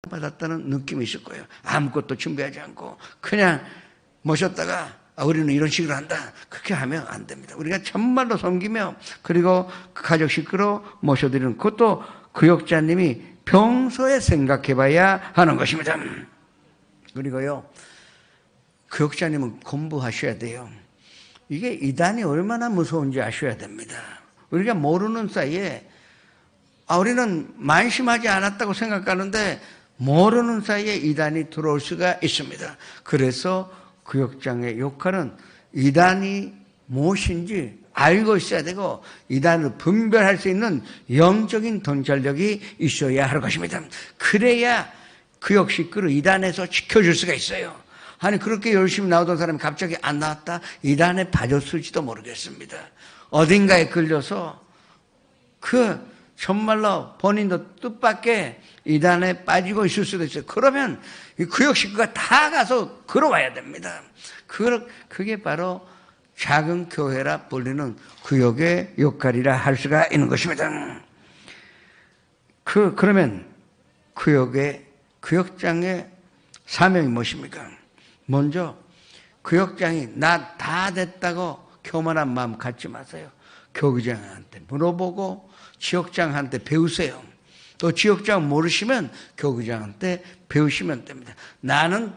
받았다는 느낌이 있을 거예요. 아무것도 준비하지 않고 그냥 모셨다가 우리는 이런 식으로 한다. 그렇게 하면 안 됩니다. 우리가 정말로 섬기며 그리고 그 가족 식구로 모셔드리는 그것도 구역자님이 평소에 생각해 봐야 하는 것입니다. 그리고요, 구역자님은 공부하셔야 돼요. 이게 이단이 얼마나 무서운지 아셔야 됩니다. 우리가 모르는 사이에 우리는 만심하지 않았다고 생각하는데 모르는 사이에 이단이 들어올 수가 있습니다. 그래서 구역장의 역할은 이단이 무엇인지 알고 있어야 되고 이단을 분별할 수 있는 영적인 통찰력이 있어야 할 것입니다. 그래야 구역 식구를 이단에서 지켜줄 수가 있어요. 아니 그렇게 열심히 나오던 사람이 갑자기 안 나왔다? 이단에 빠졌을지도 모르겠습니다. 어딘가에 걸려서 정말로 본인도 뜻밖의 이단에 빠지고 있을 수도 있어요. 그러면 이 구역 식구가 다 가서 걸어와야 됩니다. 그게 바로 작은 교회라 불리는 구역의 역할이라 할 수가 있는 것입니다. 그러면 구역장의 사명이 무엇입니까? 먼저 구역장이 나 다 됐다고 교만한 마음 갖지 마세요. 교구장한테 물어보고 지역장한테 배우세요. 또 지역장 모르시면 교구장한테 배우시면 됩니다. 나는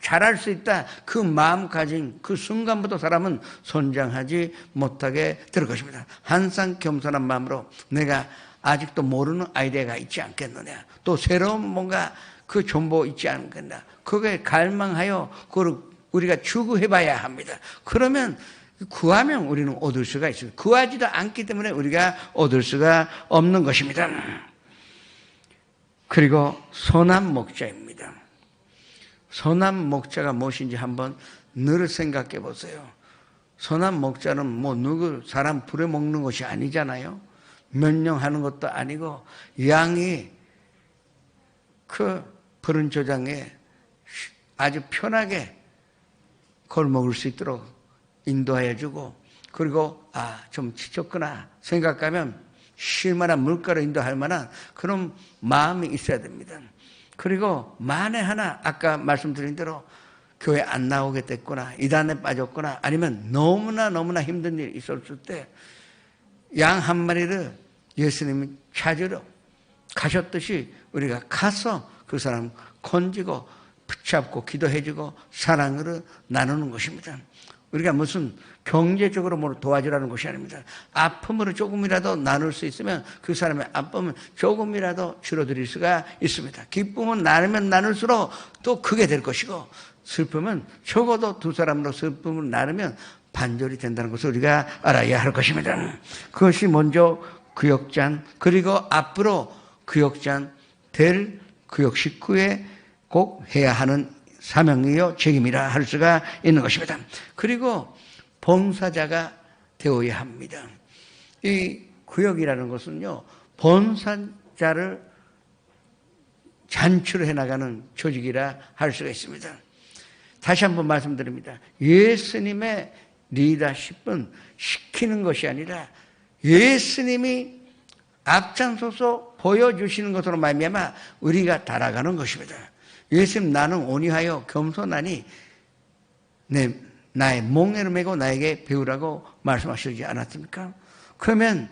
잘할 수 있다. 그 마음 가진 그 순간부터 사람은 선장하지 못하게 될 것입니다. 항상 겸손한 마음으로 내가 아직도 모르는 아이디어가 있지 않겠느냐. 또 새로운 뭔가 그 정보 있지 않겠나. 그거에 갈망하여 그걸 우리가 추구해봐야 합니다. 그러면 구하면 우리는 얻을 수가 있습니다. 구하지도 않기 때문에 우리가 얻을 수가 없는 것입니다. 그리고 선한 목자입니다. 선한 목자가 무엇인지 한번 늘 생각해 보세요. 선한 목자는 사람 부려먹는 것이 아니잖아요. 명령하는 것도 아니고 양이 그 푸른 조장에 아주 편하게 걸먹을 수 있도록 인도하여 주고 그리고 좀 지쳤구나 생각하면 쉴 만한 물가로 인도할 만한 그런 마음이 있어야 됩니다. 그리고 만에 하나 아까 말씀드린 대로 교회 안 나오게 됐구나 이단에 빠졌구나 아니면 너무나 힘든 일이 있었을 때 양 한 마리를 예수님이 찾으러 가셨듯이 우리가 가서 그 사람 건지고 붙잡고 기도해주고 사랑으로 나누는 것입니다. 우리가 무슨 경제적으로 뭐 도와주라는 것이 아닙니다. 아픔으로 조금이라도 나눌 수 있으면 그 사람의 아픔은 조금이라도 줄어들 수가 있습니다. 기쁨은 나누면 나눌수록 또 크게 될 것이고 슬픔은 적어도 두 사람으로 슬픔을 나누면 반절이 된다는 것을 우리가 알아야 할 것입니다. 그것이 먼저 구역장 그리고 앞으로 구역장 될 구역 식구에 꼭 해야 하는 사명이요 책임이라 할 수가 있는 것입니다. 그리고 봉사자가 되어야 합니다. 이 구역이라는 것은요 봉사자를 잔출해 나가는 조직이라 할 수가 있습니다. 다시 한번 말씀드립니다. 예수님의 리더십은 시키는 것이 아니라 예수님이 앞장서서 보여주시는 것으로 말미암아 우리가 따라가는 것입니다. 예수님 나는 온유하여 겸손하니 나의 몽에를 메고 나에게 배우라고 말씀하시지 않았습니까? 그러면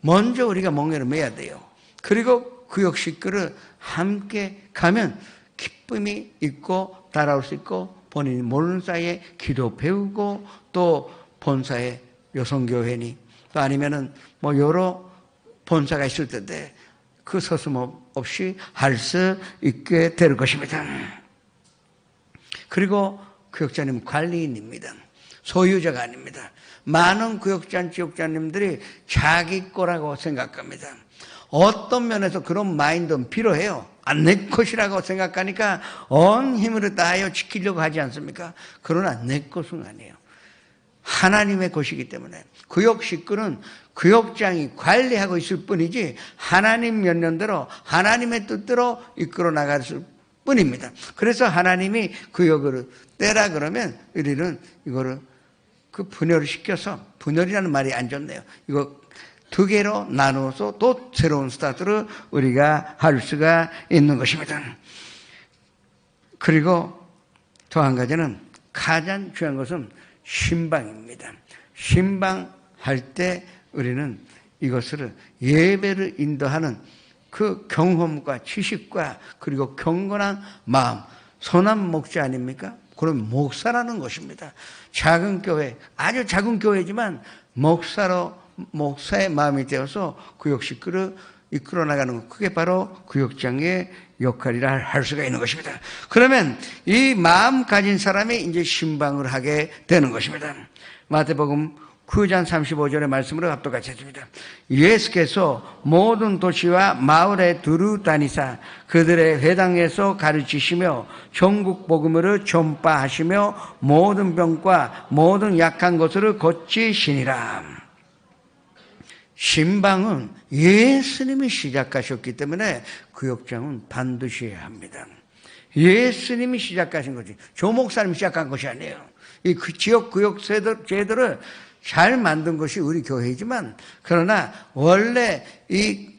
먼저 우리가 몽에를 메야 돼요. 그리고 구역 식구를 함께 가면 기쁨이 있고 따라올 수 있고 본인이 모르는 사이에 기도 배우고 또 본사에 여성교회니 또 아니면은 여러 본사가 있을 텐데 그 서슴없이 할 수 있게 될 것입니다. 그리고 구역자님 관리인입니다. 소유자가 아닙니다. 많은 구역장, 지역장님들이 자기 거라고 생각합니다. 어떤 면에서 그런 마인드는 필요해요. 내 것이라고 생각하니까 온 힘으로 다하여 지키려고 하지 않습니까? 그러나 내 것은 아니에요. 하나님의 것이기 때문에 구역 식구는 구역장이 관리하고 있을 뿐이지 하나님 명령대로 하나님의 뜻대로 이끌어 나갈 뿐입니다. 그래서 하나님이 구역을 떼라 그러면 우리는 이거를 분열을 시켜서 분열이라는 말이 안 좋네요. 이거 두 개로 나누어서 또 새로운 스타트를 우리가 할 수가 있는 것입니다. 그리고 또 한 가지는 가장 중요한 것은 신방입니다. 신방할 때 우리는 이것을 예배를 인도하는 그 경험과 지식과 그리고 경건한 마음, 선한 목자 아닙니까? 그럼 목사라는 것입니다. 작은 교회, 아주 작은 교회지만 목사의 마음이 되어서 구역 식구를 이끌어 나가는 것, 그게 바로 구역장의 역할이라 할 수가 있는 것입니다. 그러면 이 마음 가진 사람이 이제 신방을 하게 되는 것입니다. 마태복음 9장 35절의 말씀으로 합독같이 했습니다. 예수께서 모든 도시와 마을에 두루 다니사 그들의 회당에서 가르치시며 전국 복음을 전파하시며 모든 병과 모든 약한 것을 고치시니라. 신방은 예수님이 시작하셨기 때문에 구역장은 반드시 해야 합니다. 예수님이 시작하신 거지. 조 목사님이 시작한 것이 아니에요. 이 지역 구역 제도를 잘 만든 것이 우리 교회이지만, 그러나 원래 이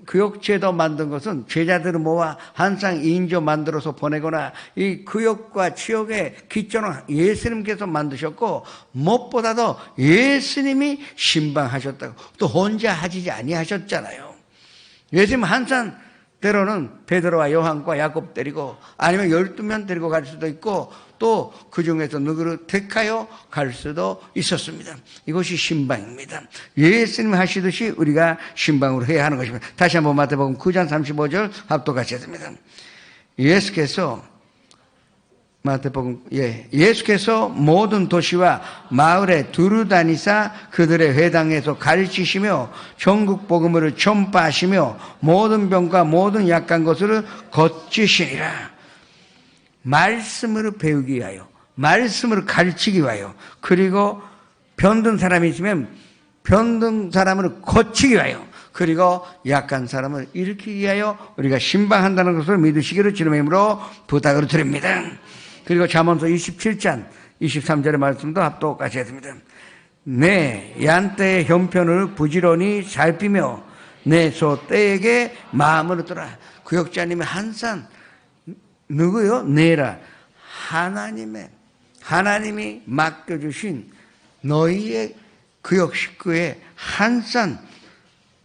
구역제도 만든 것은 제자들을 모아 항상 2인조 만들어서 보내거나 이 구역과 지역의 기초는 예수님께서 만드셨고, 무엇보다도 예수님이 신방하셨다고, 또 혼자 하지 아니하셨잖아요. 예수님 항상 때로는 베드로와 요한과 야곱 데리고 아니면 12명 데리고 갈 수도 있고 또 그 중에서 누구를 택하여 갈 수도 있었습니다. 이것이 신방입니다. 예수님 하시듯이 우리가 신방으로 해야 하는 것입니다. 다시 한번 마태복음 9장 35절 합독같이 했습니다. 예수께서 모든 도시와 마을에 두루 다니사 그들의 회당에서 가르치시며 전국 복음을 전파하시며 모든 병과 모든 약한 것을 고치시니라. 말씀으로 배우기 위하여, 말씀으로 가르치기 위하여, 그리고 병든 사람이 있으면 병든 사람을 고치기 위하여, 그리고 약한 사람을 일으키기 위하여 우리가 신방한다는 것을 믿으시기를 주님의 이름으로 부탁을 드립니다. 그리고 잠언서 27장 23절의 말씀도 합독같이 했습니다. 내 얀떼의 형편을 부지런히 살피며 내 소 떼에게 마음을 들어라. 구역자님이 항상 누구요? 내라. 하나님이 맡겨주신 너희의 구역 식구에 항상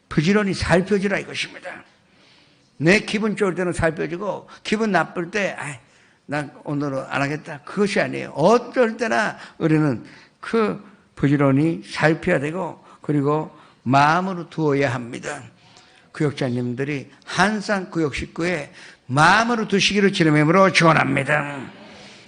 부지런히 살펴주라 이것입니다. 내 기분 좋을 때는 살펴주고 기분 나쁠 때 난 오늘은 안 하겠다. 그것이 아니에요. 어떨 때나 우리는 그 부지런히 살펴야 되고 그리고 마음으로 두어야 합니다. 구역자님들이 항상 구역 식구에 마음으로 두시기를 주님의 이름으로 축원합니다.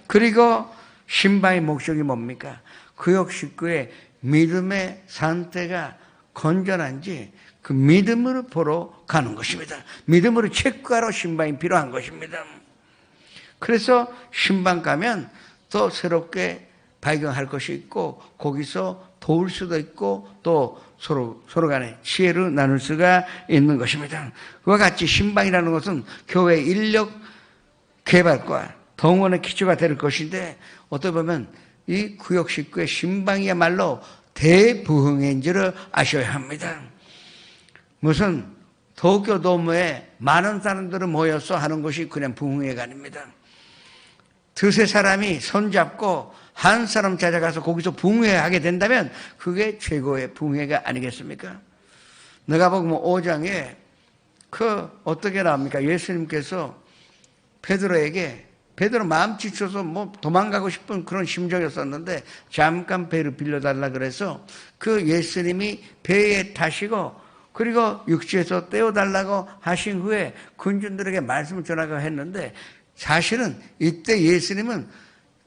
그리고 신방의 목적이 뭡니까? 구역 식구의 믿음의 상태가 건전한지 그 믿음으로 보러 가는 것입니다. 믿음으로 체크하러 신방이 필요한 것입니다. 그래서 신방 가면 또 새롭게 발견할 것이 있고 거기서 도울 수도 있고 또 서로 간에 지혜를 나눌 수가 있는 것입니다. 그와 같이 신방이라는 것은 교회 인력 개발과 동원의 기초가 될 것인데 어떻게 보면 이 구역 식구의 신방이야말로 대부흥인 줄을 아셔야 합니다. 무슨 도쿄도무에 많은 사람들을 모여서 하는 것이 그냥 부흥회가 아닙니다. 두세 사람이 손잡고 한 사람 찾아가서 거기서 부흥회하게 된다면 그게 최고의 부흥회가 아니겠습니까? 누가복음 5장에 어떻게 나옵니까? 예수님께서 베드로 마음 지쳐서 도망가고 싶은 그런 심정이었었는데 잠깐 배를 빌려달라 그래서 그 예수님이 배에 타시고 그리고 육지에서 떼어달라고 하신 후에 군중들에게 말씀을 전하고 했는데 사실은 이때 예수님은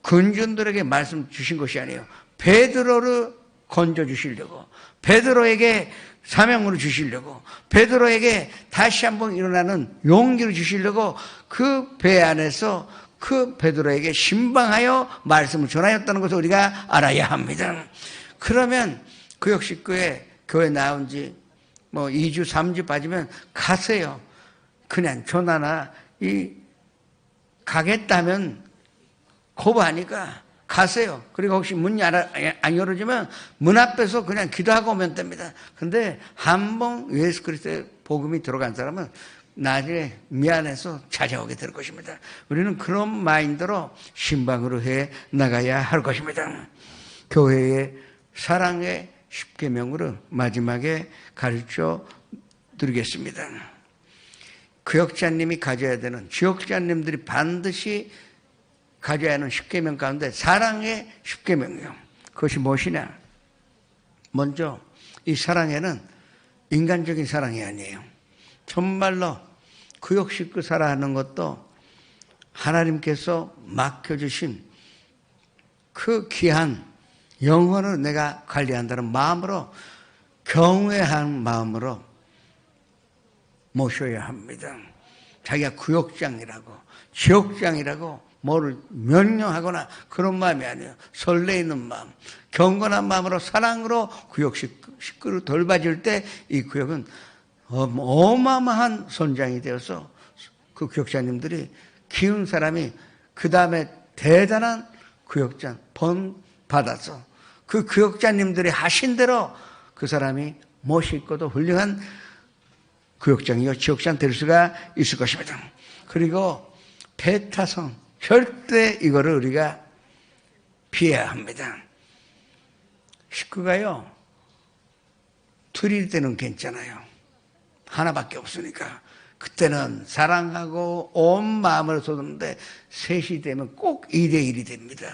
군중들에게 말씀 주신 것이 아니에요. 베드로를 건져주시려고, 베드로에게 사명으로 주시려고, 베드로에게 다시 한번 일어나는 용기를 주시려고 그 배 안에서 그 베드로에게 신방하여 말씀을 전하였다는 것을 우리가 알아야 합니다. 그러면 구역 식구에 교회 나온 지 2주, 3주 빠지면 가세요. 그냥 전화나 가겠다면 거부하니까 가세요. 그리고 혹시 문이 안 열어지면 문 앞에서 그냥 기도하고 오면 됩니다. 근데 한 번 예수 그리스도의 복음이 들어간 사람은 나중에 미안해서 찾아오게 될 것입니다. 우리는 그런 마인드로 신방으로 해 나가야 할 것입니다. 교회의 사랑의 10계명으로 마지막에 가르쳐 드리겠습니다. 구역자님이 가져야 되는, 지역자님들이 반드시 가져야 하는 10계명 가운데 사랑의 10계명이요. 그것이 무엇이냐? 먼저 이 사랑에는 인간적인 사랑이 아니에요. 정말로 구역 식구 살아가는 것도 하나님께서 맡겨주신 그 귀한 영혼을 내가 관리한다는 마음으로, 경외한 마음으로 모셔야 합니다. 자기가 구역장이라고 지역장이라고 뭐를 명령하거나 그런 마음이 아니에요. 설레이는 마음, 경건한 마음으로 사랑으로 구역 식구를 돌봐줄 때 이 구역은 어마어마한 선장이 되어서 그 구역자님들이 키운 사람이 그 다음에 대단한 구역장 번 받아서 그 구역자님들이 하신 대로 그 사람이 멋있고도 훌륭한 구역장이요 지역장 될 수가 있을 것입니다. 그리고 배타성, 절대 이거를 우리가 피해야 합니다. 식구가요 둘일 때는 괜찮아요. 하나밖에 없으니까 그때는 사랑하고 온 마음을 쏟는데 셋이 되면 꼭 2대1이 됩니다.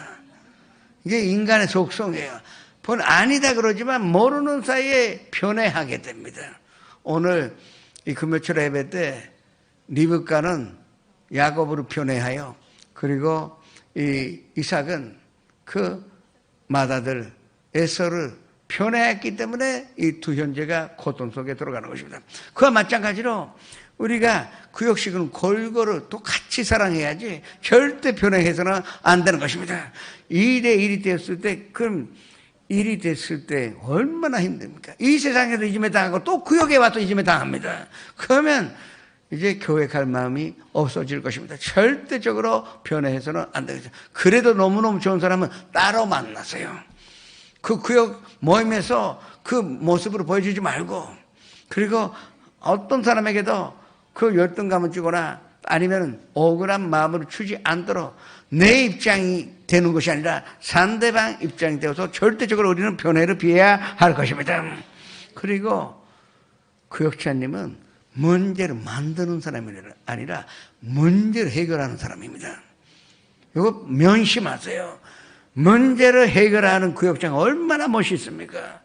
이게 인간의 속성이에요. 본 아니다 그러지만 모르는 사이에 편애하게 됩니다. 오늘 이 금요철 예배 때 리브가는 야곱으로 편애하여, 그리고 이 이삭은 그 맏아들 에서를 편애했기 때문에 이 두 형제가 고통 속에 들어가는 것입니다. 그와 마찬가지로 우리가 구역식은 골고루 똑같이 사랑해야지 절대 편애해서는 안 되는 것입니다. 2대1이 됐을 때, 그럼 1이 됐을 때 얼마나 힘듭니까? 이 세상에도 이짐에 당하고 또 구역에 와서 이짐에 당합니다. 그러면 이제 교회 갈 마음이 없어질 것입니다. 절대적으로 편애해서는 안 되겠죠. 그래도 너무너무 좋은 사람은 따로 만나세요. 그 구역 모임에서 그 모습으로 보여주지 말고, 그리고 어떤 사람에게도 그 열등감을 주거나 아니면 억울한 마음으로 주지 않도록 내 입장이 되는 것이 아니라 상대방 입장이 되어서 절대적으로 우리는 편애를 피해야 할 것입니다. 그리고 구역자님은 문제를 만드는 사람이 아니라 문제를 해결하는 사람입니다. 이거 명심하세요. 문제를 해결하는 구역자가 얼마나 멋있습니까?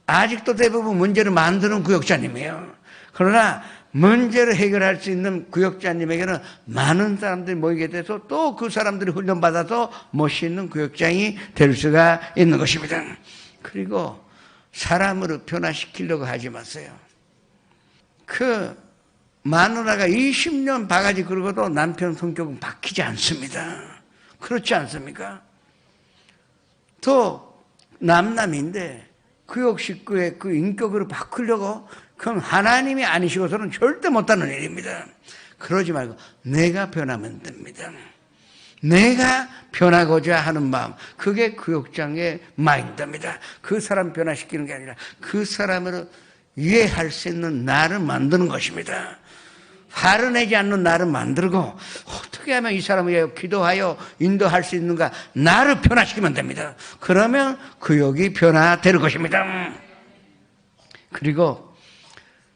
아직도 대부분 문제를 만드는 구역자님이에요. 그러나 문제를 해결할 수 있는 구역자님에게는 많은 사람들이 모이게 돼서 또 그 사람들이 훈련받아서 멋있는 구역장이 될 수가 있는 것입니다. 그리고 사람으로 변화시키려고 하지 마세요. 그 마누라가 20년 바가지 긁어도 남편 성격은 바뀌지 않습니다. 그렇지 않습니까? 또 남남인데 구역 식구의 그 인격으로 바꾸려고, 그건 하나님이 아니시고서는 절대 못하는 일입니다. 그러지 말고 내가 변하면 됩니다. 내가 변하고자 하는 마음, 그게 구역장의 마인드입니다. 그 사람 변화시키는 게 아니라 그 사람을 이해할 수 있는 나를 만드는 것입니다. 화를 내지 않는 나를 만들고 어떻게 하면 이 사람을 위하여 기도하여 인도할 수 있는가, 나를 변화시키면 됩니다. 그러면 구역이 변화될 것입니다. 그리고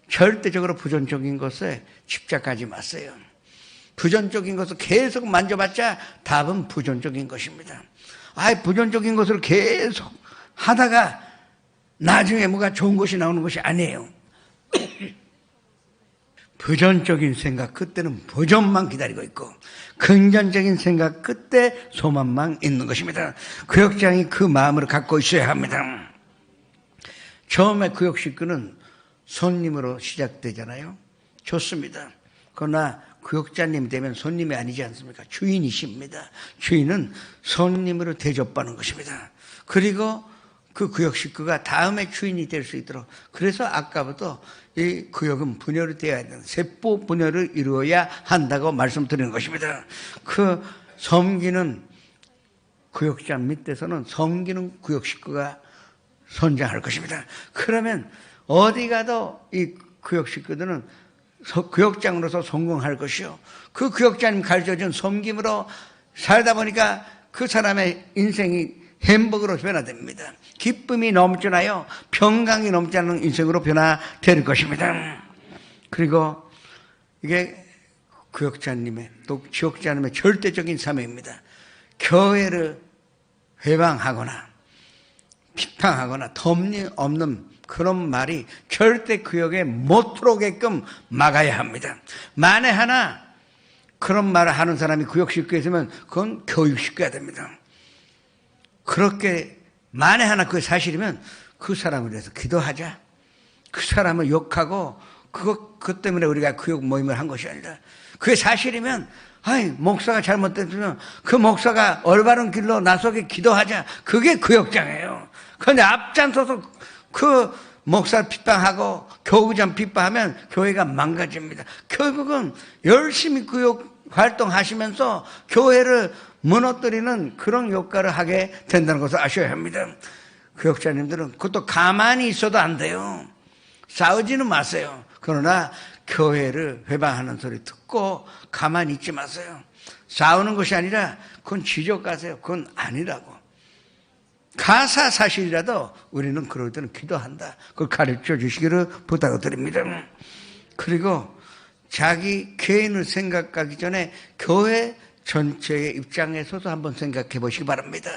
절대적으로 부정적인 것에 집착하지 마세요. 부정적인 것을 계속 만져봤자 답은 부정적인 것입니다. 부정적인 것을 계속 하다가 나중에 뭐가 좋은 것이 나오는 것이 아니에요. 부정적인 생각, 그때는 부정만 기다리고 있고, 긍정적인 생각, 그때 소망만 있는 것입니다. 구역장이 그 마음을 갖고 있어야 합니다. 처음에 구역 식구는 손님으로 시작되잖아요. 좋습니다. 그러나 구역자님 되면 손님이 아니지 않습니까? 주인이십니다. 주인은 손님으로 대접받는 것입니다. 그리고 그 구역 식구가 다음에 주인이 될 수 있도록, 그래서 아까부터 이 구역은 분열이 되어야 되는, 세포 분열을 이루어야 한다고 말씀드리는 것입니다. 그 섬기는 구역장 밑에서는 섬기는 구역 식구가 선장할 것입니다. 그러면 어디 가도 이 구역 식구들은 구역장으로서 성공할 것이요. 그 구역장님 가르쳐준 섬김으로 살다 보니까 그 사람의 인생이 행복으로 변화됩니다. 기쁨이 넘쳐나요. 평강이 넘쳐나는 인생으로 변화될 것입니다. 그리고 이게 구역자님의 또 지역자님의 절대적인 사명입니다. 교회를 회방하거나 비판하거나 터무니없는 그런 말이 절대 구역에 못 들어오게끔 막아야 합니다. 만에 하나 그런 말을 하는 사람이 구역 식구에 있으면 그건 교육 식구가 됩니다. 그렇게 만에 하나 그게 사실이면 그 사람을 위해서 기도하자. 그 사람을 욕하고 그것 때문에 우리가 구역 모임을 한 것이 아니라 그게 사실이면 목사가 잘못됐으면 그 목사가 올바른 길로 나서게 기도하자. 그게 구역장이에요. 그런데 앞장서서 그 목사를 비판하고 교구장 비판하면 교회가 망가집니다. 결국은 열심히 구역 활동하시면서 교회를 무너뜨리는 그런 효과를 하게 된다는 것을 아셔야 합니다. 구역자님들은 그것도 가만히 있어도 안 돼요. 싸우지는 마세요. 그러나 교회를 회방하는 소리 듣고 가만히 있지 마세요. 싸우는 것이 아니라 그건 지적하세요. 그건 아니라고. 가사 사실이라도 우리는 그럴 때는 기도한다. 그걸 가르쳐 주시기를 부탁드립니다. 그리고 자기 개인을 생각하기 전에 교회 전체의 입장에 서서 한번 생각해 보시기 바랍니다.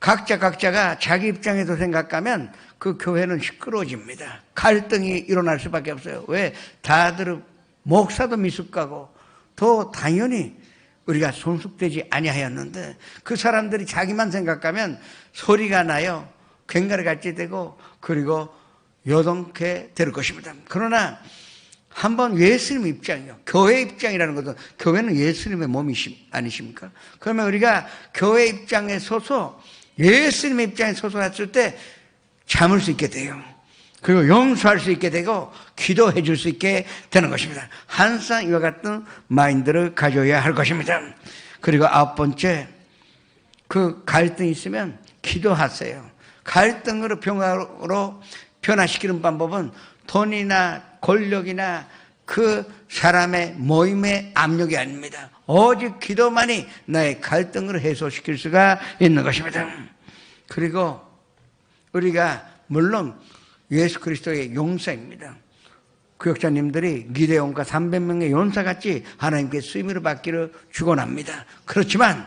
각자가 자기 입장에서 생각하면 그 교회는 시끄러워집니다. 갈등이 일어날 수밖에 없어요. 왜? 다들 목사도 미숙하고 또 당연히 우리가 손숙되지 아니하였는데 그 사람들이 자기만 생각하면 소리가 나요. 괭가리 같이 되고 그리고 요동케 될 것입니다. 그러나 한번 예수님 입장이요. 교회 입장이라는 것은 교회는 예수님의 몸이 아니십니까? 그러면 우리가 교회 입장에 서서 예수님의 입장에 서서 했을 때 참을 수 있게 돼요. 그리고 용서할 수 있게 되고 기도해 줄 수 있게 되는 것입니다. 항상 이와 같은 마인드를 가져야 할 것입니다. 그리고 9번째, 그 갈등이 있으면 기도하세요. 갈등으로 평화로 변화시키는 방법은 돈이나 권력이나 그 사람의 모임의 압력이 아닙니다. 오직 기도만이 나의 갈등을 해소시킬 수가 있는 것입니다. 그리고 우리가 물론 예수 그리스도의 용사입니다. 구역자님들이 기데온과 300명의 용사같이 하나님께 수임을 받기를 축원합니다. 그렇지만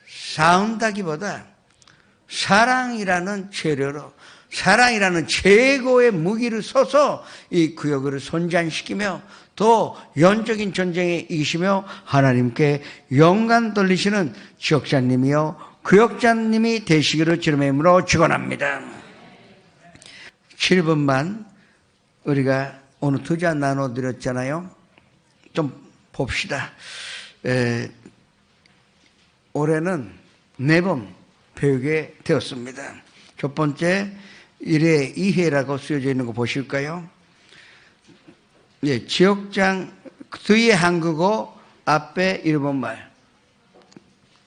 싸운다기보다 사랑이라는 재료로 사랑이라는 최고의 무기를 써서 이 구역을 선전시키며 또 영적인 전쟁에 이기시며 하나님께 영광 돌리시는 지역자님이요 구역자님이 되시기를 주님의 이름으로 축원합니다. 7번만 우리가 오늘 2장 나눠드렸잖아요. 좀 봅시다. 올해는 4번 배우게 되었습니다. 첫 번째 1회 2회라고 쓰여져 있는 거 보실까요? 예, 지역장 뒤에 한국어 앞에 일본말,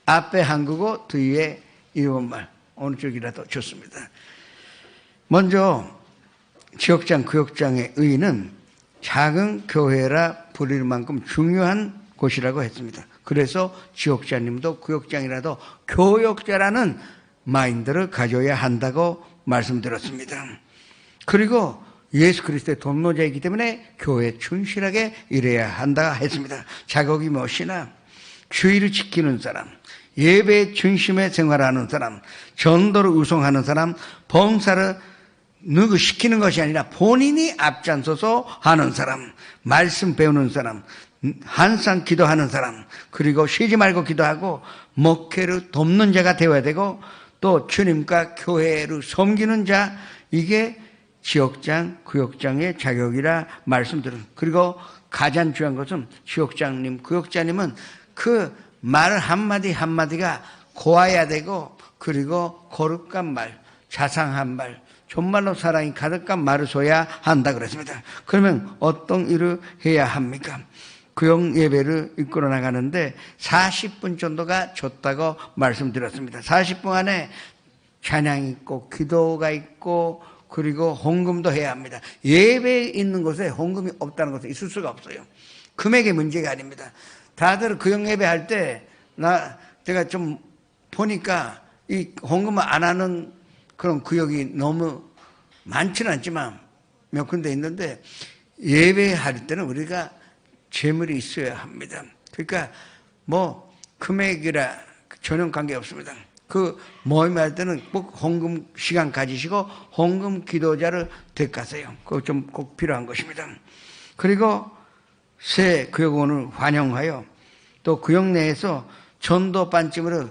앞에 한국어 뒤에 일본말, 어느 쪽이라도 좋습니다. 먼저 지역장 구역장의 의의는 작은 교회라 부릴 만큼 중요한 곳이라고 했습니다. 그래서 지역장님도 구역장이라도 교역자라는 마인드를 가져야 한다고 말씀드렸습니다. 그리고 예수 그리스도의 동로자이기 때문에 교회에 충실하게 일해야 한다 했습니다. 자격이 무엇이나 주의를 지키는 사람, 예배의 중심에 생활하는 사람, 전도를 우송하는 사람, 봉사를 누구 시키는 것이 아니라 본인이 앞장서서 하는 사람, 말씀 배우는 사람, 항상 기도하는 사람, 그리고 쉬지 말고 기도하고 목회를 돕는 자가 되어야 되고 또 주님과 교회를 섬기는 자, 이게 지역장, 구역장의 자격이라 말씀드립니다. 그리고 가장 중요한 것은 지역장님, 구역장님은 그 말 한마디 한마디가 고와야 되고 그리고 거룩한 말, 자상한 말, 정말로 사랑이 가득한 말을 써야 한다 그랬습니다. 그러면 어떤 일을 해야 합니까? 구역 예배를 이끌어 나가는데 40분 정도가 좋다고 말씀드렸습니다. 40분 안에 찬양이 있고 기도가 있고 그리고 헌금도 해야 합니다. 예배에 있는 곳에 헌금이 없다는 것은 있을 수가 없어요. 금액의 문제가 아닙니다. 다들 구역 예배 할 때 제가 좀 보니까 이 헌금을 안 하는 그런 구역이 너무 많지는 않지만 몇 군데 있는데 예배할 때는 우리가 재물이 있어야 합니다. 그러니까 뭐 금액이라 전혀 관계 없습니다. 그 모임할 때는 꼭 헌금 시간 가지시고 헌금 기도자를 택하세요. 그거 좀 꼭 필요한 것입니다. 그리고 새 구역원을 환영하여 또 구역 내에서 전도 반쯤으로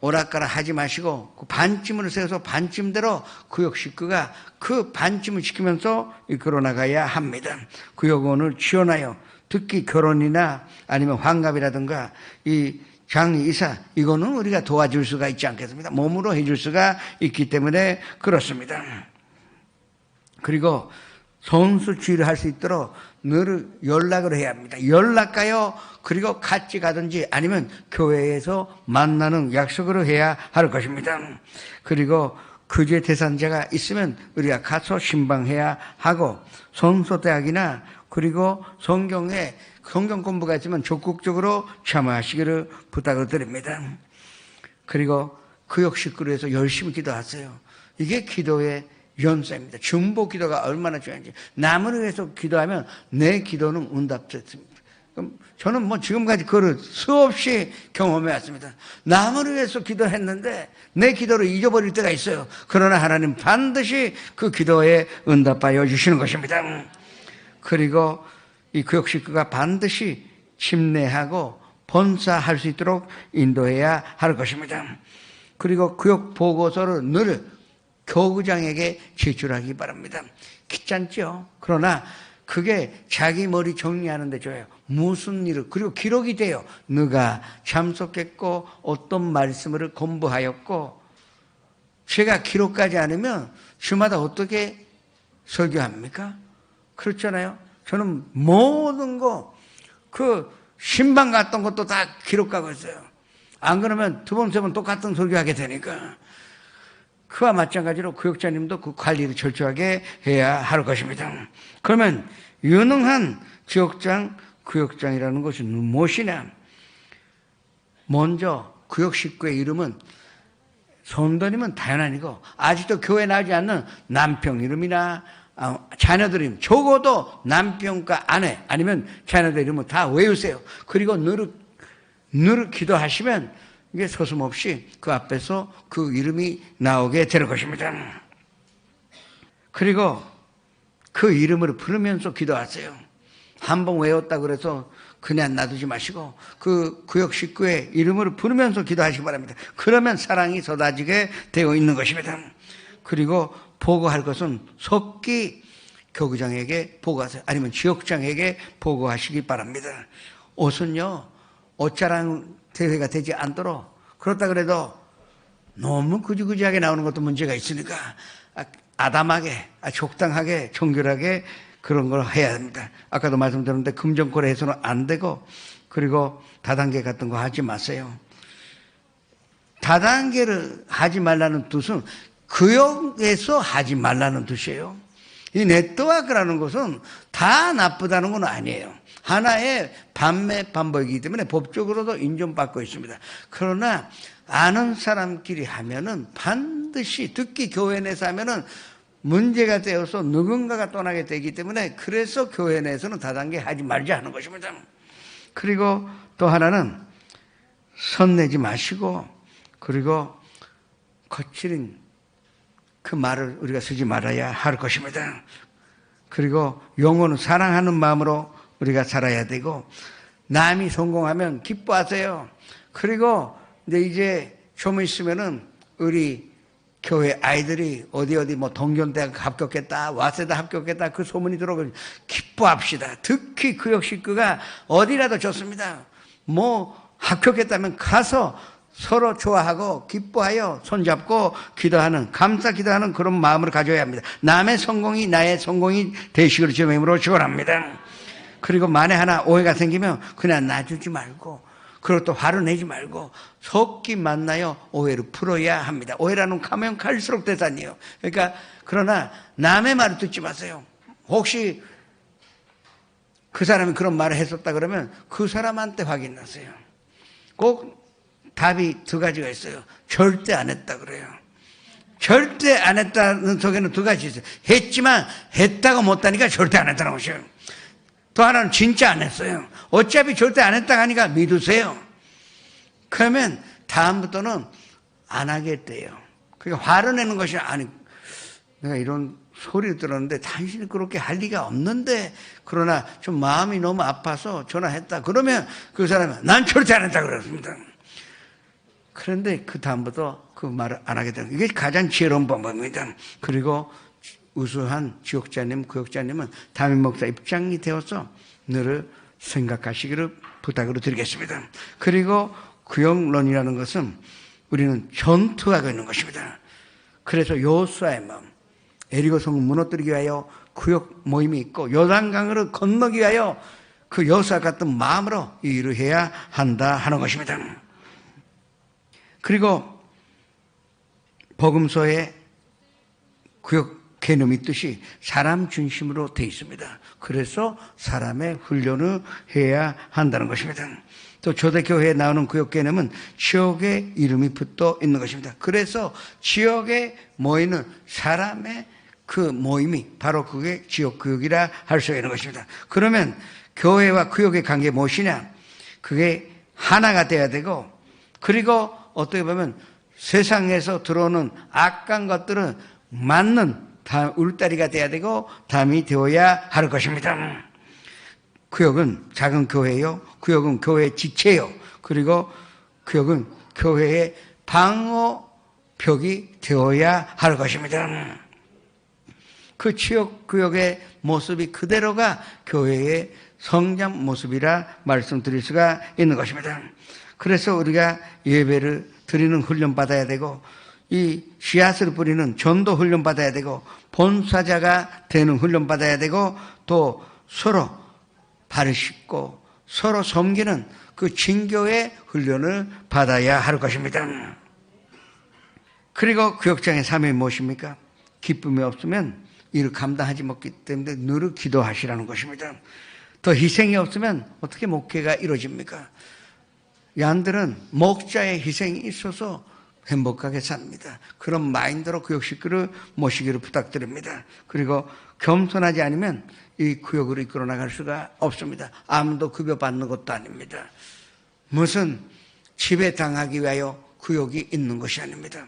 오락가락 하지 마시고 그 반쯤을 세워서 반쯤대로 구역 식구가 그 반쯤을 지키면서 이끌어 나가야 합니다. 구역원을 지원하여 특히 결혼이나 아니면 환갑이라든가 이 장례 이사 이거는 우리가 도와줄 수가 있지 않겠습니다. 몸으로 해줄 수가 있기 때문에 그렇습니다. 그리고 선수 주의를 할 수 있도록 늘 연락을 해야 합니다. 연락가요. 그리고 같이 가든지 아니면 교회에서 만나는 약속을 해야 할 것입니다. 그리고 그제 대상자가 있으면 우리가 가서 신방해야 하고 선소대학이나 그리고 성경 공부가 있으면 적극적으로 참여하시기를 부탁을 드립니다. 그리고 구역 식구로해서 열심히 기도하세요. 이게 기도의 연사입니다. 중보 기도가 얼마나 중요한지. 남을 위해서 기도하면 내 기도는 응답됐습니다. 그럼 저는 뭐 지금까지 그걸 수없이 경험해 왔습니다. 남을 위해서 기도했는데 내 기도를 잊어버릴 때가 있어요. 그러나 하나님 반드시 그 기도에 응답하여 주시는 것입니다. 그리고 이 구역 식구가 반드시 침례하고 본사할 수 있도록 인도해야 할 것입니다. 그리고 구역 보고서를 늘 교구장에게 제출하기 바랍니다. 귀찮죠? 그러나 그게 자기 머리 정리하는 데 좋아요. 무슨 일을 그리고 기록이 돼요. 누가 참석했고 어떤 말씀을 공부하였고 제가 기록하지 않으면 주마다 어떻게 설교합니까? 그렇잖아요. 저는 모든 거 그 신방 갔던 것도 다 기록하고 있어요. 안 그러면 두 번, 세 번 똑같은 설교하게 되니까. 그와 마찬가지로 구역장님도 그 관리를 철저하게 해야 할 것입니다. 그러면 유능한 지역장, 구역장이라는 것이 무엇이냐? 먼저 구역 식구의 이름은 선도님은 당연하니고 아직도 교회 나오지 않는 남편 이름이나 자녀들 이름 적어도 남편과 아내 아니면 자녀들 이름은 다 외우세요. 그리고 늘 기도하시면 이게 서슴없이 그 앞에서 그 이름이 나오게 될 것입니다. 그리고 그 이름을 부르면서 기도하세요. 한번 외웠다 그래서 그냥 놔두지 마시고 그 구역 식구의 이름을 부르면서 기도하시기 바랍니다. 그러면 사랑이 쏟아지게 되어 있는 것입니다. 그리고 보고할 것은 석기 교구장에게 보고하세요. 아니면 지역장에게 보고하시기 바랍니다. 옷은요, 옷자랑 대회가 되지 않도록 그렇다 그래도 너무 구지구지하게 나오는 것도 문제가 있으니까 아담하게, 적당하게, 정결하게 그런 걸 해야 합니다. 아까도 말씀드렸는데 금전거래 해서는 안 되고 그리고 다단계 같은 거 하지 마세요. 다단계를 하지 말라는 뜻은 구역에서 하지 말라는 뜻이에요. 이 네트워크라는 것은 다 나쁘다는 건 아니에요. 하나의 반매 반복이기 때문에 법적으로도 인정받고 있습니다. 그러나 아는 사람끼리 하면은 반드시 특히 교회 내에서 하면은 문제가 되어서 누군가가 떠나게 되기 때문에 그래서 교회 내에서는 다단계 하지 말자 하는 것입니다. 그리고 또 하나는 선내지 마시고 그리고 거칠은 그 말을 우리가 쓰지 말아야 할 것입니다. 그리고 영혼을 사랑하는 마음으로 우리가 살아야 되고 남이 성공하면 기뻐하세요. 그리고 이제 좀 있으면은 우리 교회 아이들이 어디 뭐 동경대학 합격했다, 와세다 합격했다 그 소문이 들어오면 기뻐합시다. 특히 구역 식구가 어디라도 좋습니다. 뭐 합격했다면 가서 서로 좋아하고 기뻐하여 손잡고 기도하는 감사 기도하는 그런 마음을 가져야 합니다. 남의 성공이 나의 성공이 되시기를 주님의 이름으로 축원합니다. 그리고 만에 하나 오해가 생기면 그냥 놔주지 말고, 그리고 또 화를 내지 말고 속기 만나요 오해를 풀어야 합니다. 오해라는 가면 갈수록 대단해요. 그러니까 그러나 남의 말을 듣지 마세요. 혹시 그 사람이 그런 말을 했었다 그러면 그 사람한테 확인하세요. 꼭 답이 두 가지가 있어요. 절대 안 했다 그래요. 절대 안 했다는 속에는 두 가지 있어요. 했지만 했다고 못하니까 절대 안 했다는 것이에요. 또 하나는 진짜 안 했어요. 어차피 절대 안 했다고 하니까 믿으세요. 그러면 다음부터는 안 하겠대요. 그러니까 화를 내는 것이 아니, 내가 이런 소리를 들었는데 당신이 그렇게 할 리가 없는데, 그러나 좀 마음이 너무 아파서 전화했다 그러면 그 사람은 난 절대 안 했다 그랬습니다. 그런데 그 다음부터 그 말을 안 하게 되는, 이게 가장 지혜로운 방법입니다. 그리고 우수한 지옥자님, 구역자님은 담임 목사 입장이 되어서 늘 생각하시기를 부탁으로 드리겠습니다. 그리고 구역론이라는 것은 우리는 전투하고 있는 것입니다. 그래서 여호수아의 마음, 에리고 성을 무너뜨리기 위하여 구역 모임이 있고 요단강을 건너기 위하여 그 여호수아 같은 마음으로 일을 해야 한다 하는 것입니다. 그리고 복음서에 구역 개념이 있듯이 사람 중심으로 되어 있습니다. 그래서 사람의 훈련을 해야 한다는 것입니다. 또 초대교회에 나오는 구역 개념은 지역의 이름이 붙어 있는 것입니다. 그래서 지역에 모이는 사람의 그 모임이 바로 그게 지역구역이라 할 수 있는 것입니다. 그러면 교회와 구역의 관계 무엇이냐? 그게 하나가 돼야 되고, 그리고 어떻게 보면 세상에서 들어오는 악한 것들은 맞는 울다리가 돼야 되고 담이 되어야 할 것입니다. 구역은 작은 교회요, 구역은 교회의 지체요, 그리고 구역은 교회의 방어벽이 되어야 할 것입니다. 그 지역 구역의 모습이 그대로가 교회의 성장 모습이라 말씀드릴 수가 있는 것입니다. 그래서 우리가 예배를 드리는 훈련 받아야 되고, 이 씨앗을 뿌리는 전도 훈련 받아야 되고, 본사자가 되는 훈련 받아야 되고, 또 서로 발을 씻고 서로 섬기는 그 진교의 훈련을 받아야 할 것입니다. 그리고 구역장의 삶이 무엇입니까? 기쁨이 없으면 이를 감당하지 못하기 때문에 늘 기도하시라는 것입니다. 더 희생이 없으면 어떻게 목회가 이루어집니까? 양들은 목자의 희생이 있어서 행복하게 삽니다. 그런 마인드로 구역 식구를 모시기를 부탁드립니다. 그리고 겸손하지 않으면 이 구역으로 이끌어 나갈 수가 없습니다. 아무도 급여받는 것도 아닙니다. 무슨 지배당하기 위하여 구역이 있는 것이 아닙니다.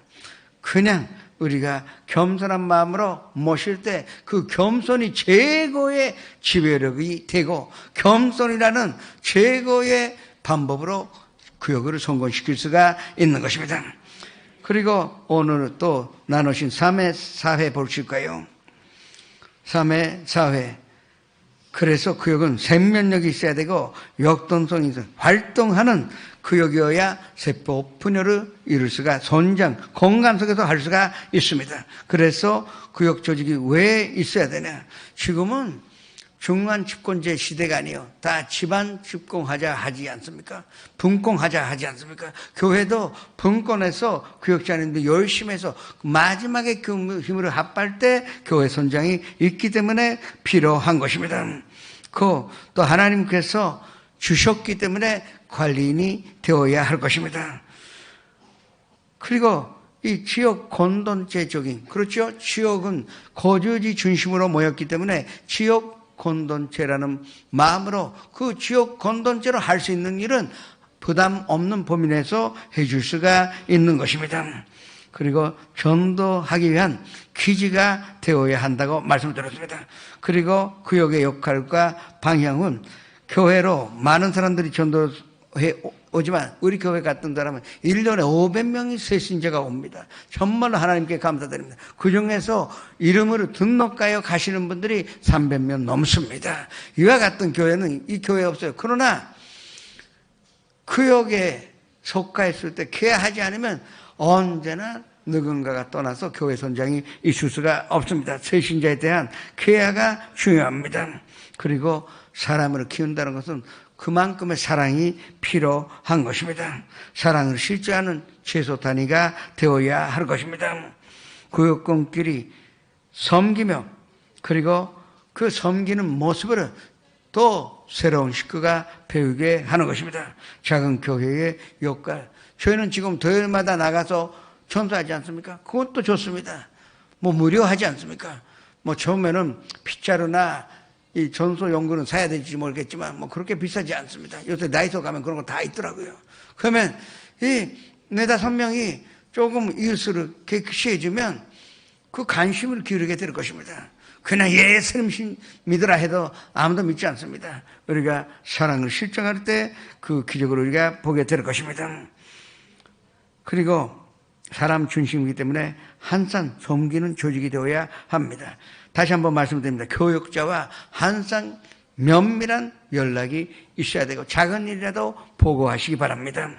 그냥 우리가 겸손한 마음으로 모실 때 그 겸손이 최고의 지배력이 되고, 겸손이라는 최고의 방법으로 구역을 성공시킬 수가 있는 것입니다. 그리고 오늘 또 나누신 3회 4회 보실까요? 3회 4회. 그래서 구역은 생명력이 있어야 되고 역동성이 있어 활동하는 구역이어야 세포 분열을 이룰 수가, 손장, 건강 속에서 할 수가 있습니다. 그래서 구역 조직이 왜 있어야 되냐? 지금은 중간 집권제 시대가 아니에요. 다 집안 집권하자 하지 않습니까? 분권하자 하지 않습니까? 교회도 분권해서 구역자님들 열심히 해서 마지막에 그 힘으로 합할 때 교회 선장이 있기 때문에 필요한 것입니다. 또 하나님께서 주셨기 때문에 관리인이 되어야 할 것입니다. 그리고 이 지역 공동체적인, 그렇죠? 지역은 거주지 중심으로 모였기 때문에 지역 공동체라는 마음으로 그 지역 공동체로 할 수 있는 일은 부담 없는 범위 내에서 해줄 수가 있는 것입니다. 그리고 전도하기 위한 기지가 되어야 한다고 말씀드렸습니다. 그리고 구역의 역할과 방향은 교회로 많은 사람들이 전도해 오지만 우리 교회 같은 데라면 1년에 500명이 새신자가 옵니다. 정말로 하나님께 감사드립니다. 그중에서 이름으로 등록하여 가시는 분들이 300명 넘습니다. 이와 같은 교회는 이 교회 없어요. 그러나 구역에 속하였을 때 케어하지 않으면 언제나 누군가가 떠나서 교회 선장이 있을 수가 없습니다. 새신자에 대한 케어가 중요합니다. 그리고 사람을 키운다는 것은 그만큼의 사랑이 필요한 것입니다. 사랑을 실제하는 최소 단위가 되어야 할 것입니다. 구역꾼끼리 섬기며 그리고 그 섬기는 모습을 또 새로운 식구가 배우게 하는 것입니다. 작은 교회의 역할. 저희는 지금 토요일마다 나가서 전도하지 않습니까? 그것도 좋습니다. 뭐 무료하지 않습니까? 뭐 처음에는 빗자루나 이 전소 연구는 사야 될지 모르겠지만 뭐 그렇게 비싸지 않습니다. 요새 나이소 가면 그런 거 다 있더라고요. 그러면 이 4-5명이 조금 이웃을 깨끗이해주면 그 관심을 기울이게 될 것입니다. 그냥 예수님 믿으라 해도 아무도 믿지 않습니다. 우리가 사랑을 실증할 때 그 기적을 우리가 보게 될 것입니다. 그리고 사람 중심이기 때문에 항상 섬기는 조직이 되어야 합니다. 다시 한번 말씀드립니다. 교육자와 항상 면밀한 연락이 있어야 되고 작은 일이라도 보고하시기 바랍니다.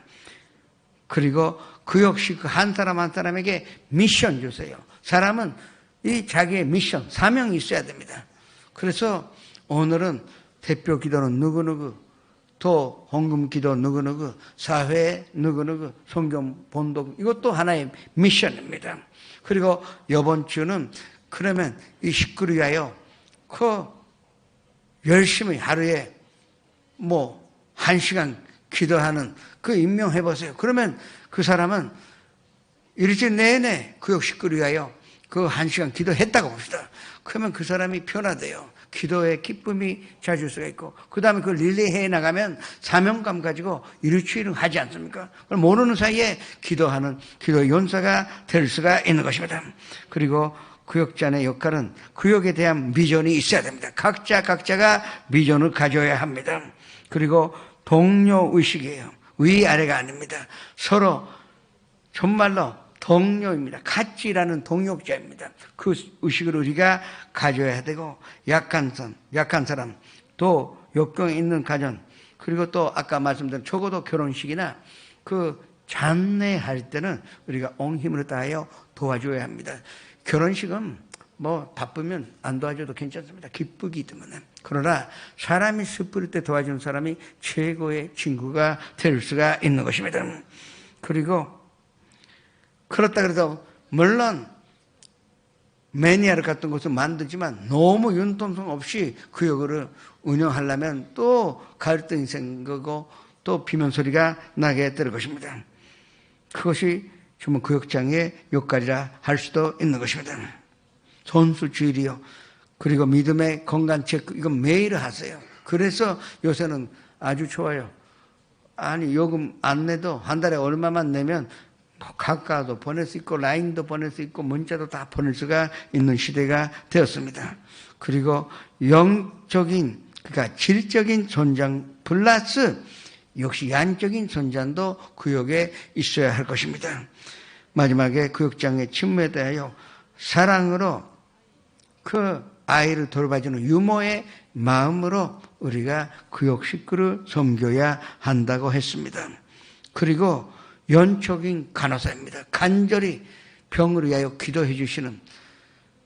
그리고 그 역시 그 한 사람 한 사람에게 미션 주세요. 사람은 이 자기의 미션, 사명이 있어야 됩니다. 그래서 오늘은 대표 기도는 누구누구, 또 헌금 기도 누구누구, 사회 누구누구, 성경 본독, 이것도 하나의 미션입니다. 그리고 이번 주는 그러면 이 식구를 위하여 열심히 하루에 1시간 기도하는 그 임명해 보세요. 그러면 그 사람은 일주일 내내 구역 식구를 위하여 그 1시간 기도했다고 봅시다. 그러면 그 사람이 변화돼요. 기도의 기쁨이 찾을 수가 있고, 그 다음에 그걸 릴레이해 나가면 사명감 가지고 일주일은 하지 않습니까? 그걸 모르는 사이에 기도하는 기도의 연사가 될 수가 있는 것입니다. 그리고 구역장의 역할은 구역에 대한 비전이 있어야 됩니다. 각자가 비전을 가져야 합니다. 그리고 동료 의식이에요. 위아래가 아닙니다. 서로 정말로 동료입니다. 같이 일하는 동역자입니다. 그 의식을 우리가 가져야 되고, 약한 사람, 또 역경에 있는 가정, 그리고 또 아까 말씀드린 적어도 결혼식이나 그 장례할 때는 우리가 온 힘을 다하여 도와줘야 합니다. 결혼식은 바쁘면 안 도와줘도 괜찮습니다. 기쁘기 때문에. 그러나 사람이 슬플 때 도와주는 사람이 최고의 친구가 될 수가 있는 것입니다. 그리고 그렇다 그래도 물론 매니아를 같은 것을 만들지만 너무 융통성 없이 구역을 운영하려면 또 갈등이 생기고 또 비명소리가 나게 될 것입니다. 그것이 정말 구역장의 역할이라 할 수도 있는 것입니다. 선수 주일이요. 그리고 믿음의 건강 체크, 이건 매일 하세요. 그래서 요새는 아주 좋아요. 아니 요금 안 내도 한 달에 얼마만 내면 카카오도 보낼 수 있고 라인도 보낼 수 있고 문자도 다 보낼 수가 있는 시대가 되었습니다. 그리고 영적인, 그러니까 질적인 전장 플러스 역시 양적인 전장도 구역에 있어야 할 것입니다. 마지막에 구역장의 친모에 대하여 사랑으로 그 아이를 돌봐주는 유모의 마음으로 우리가 구역 식구를 섬겨야 한다고 했습니다. 그리고 연적인 간호사입니다. 간절히 병을 위하여 기도해 주시는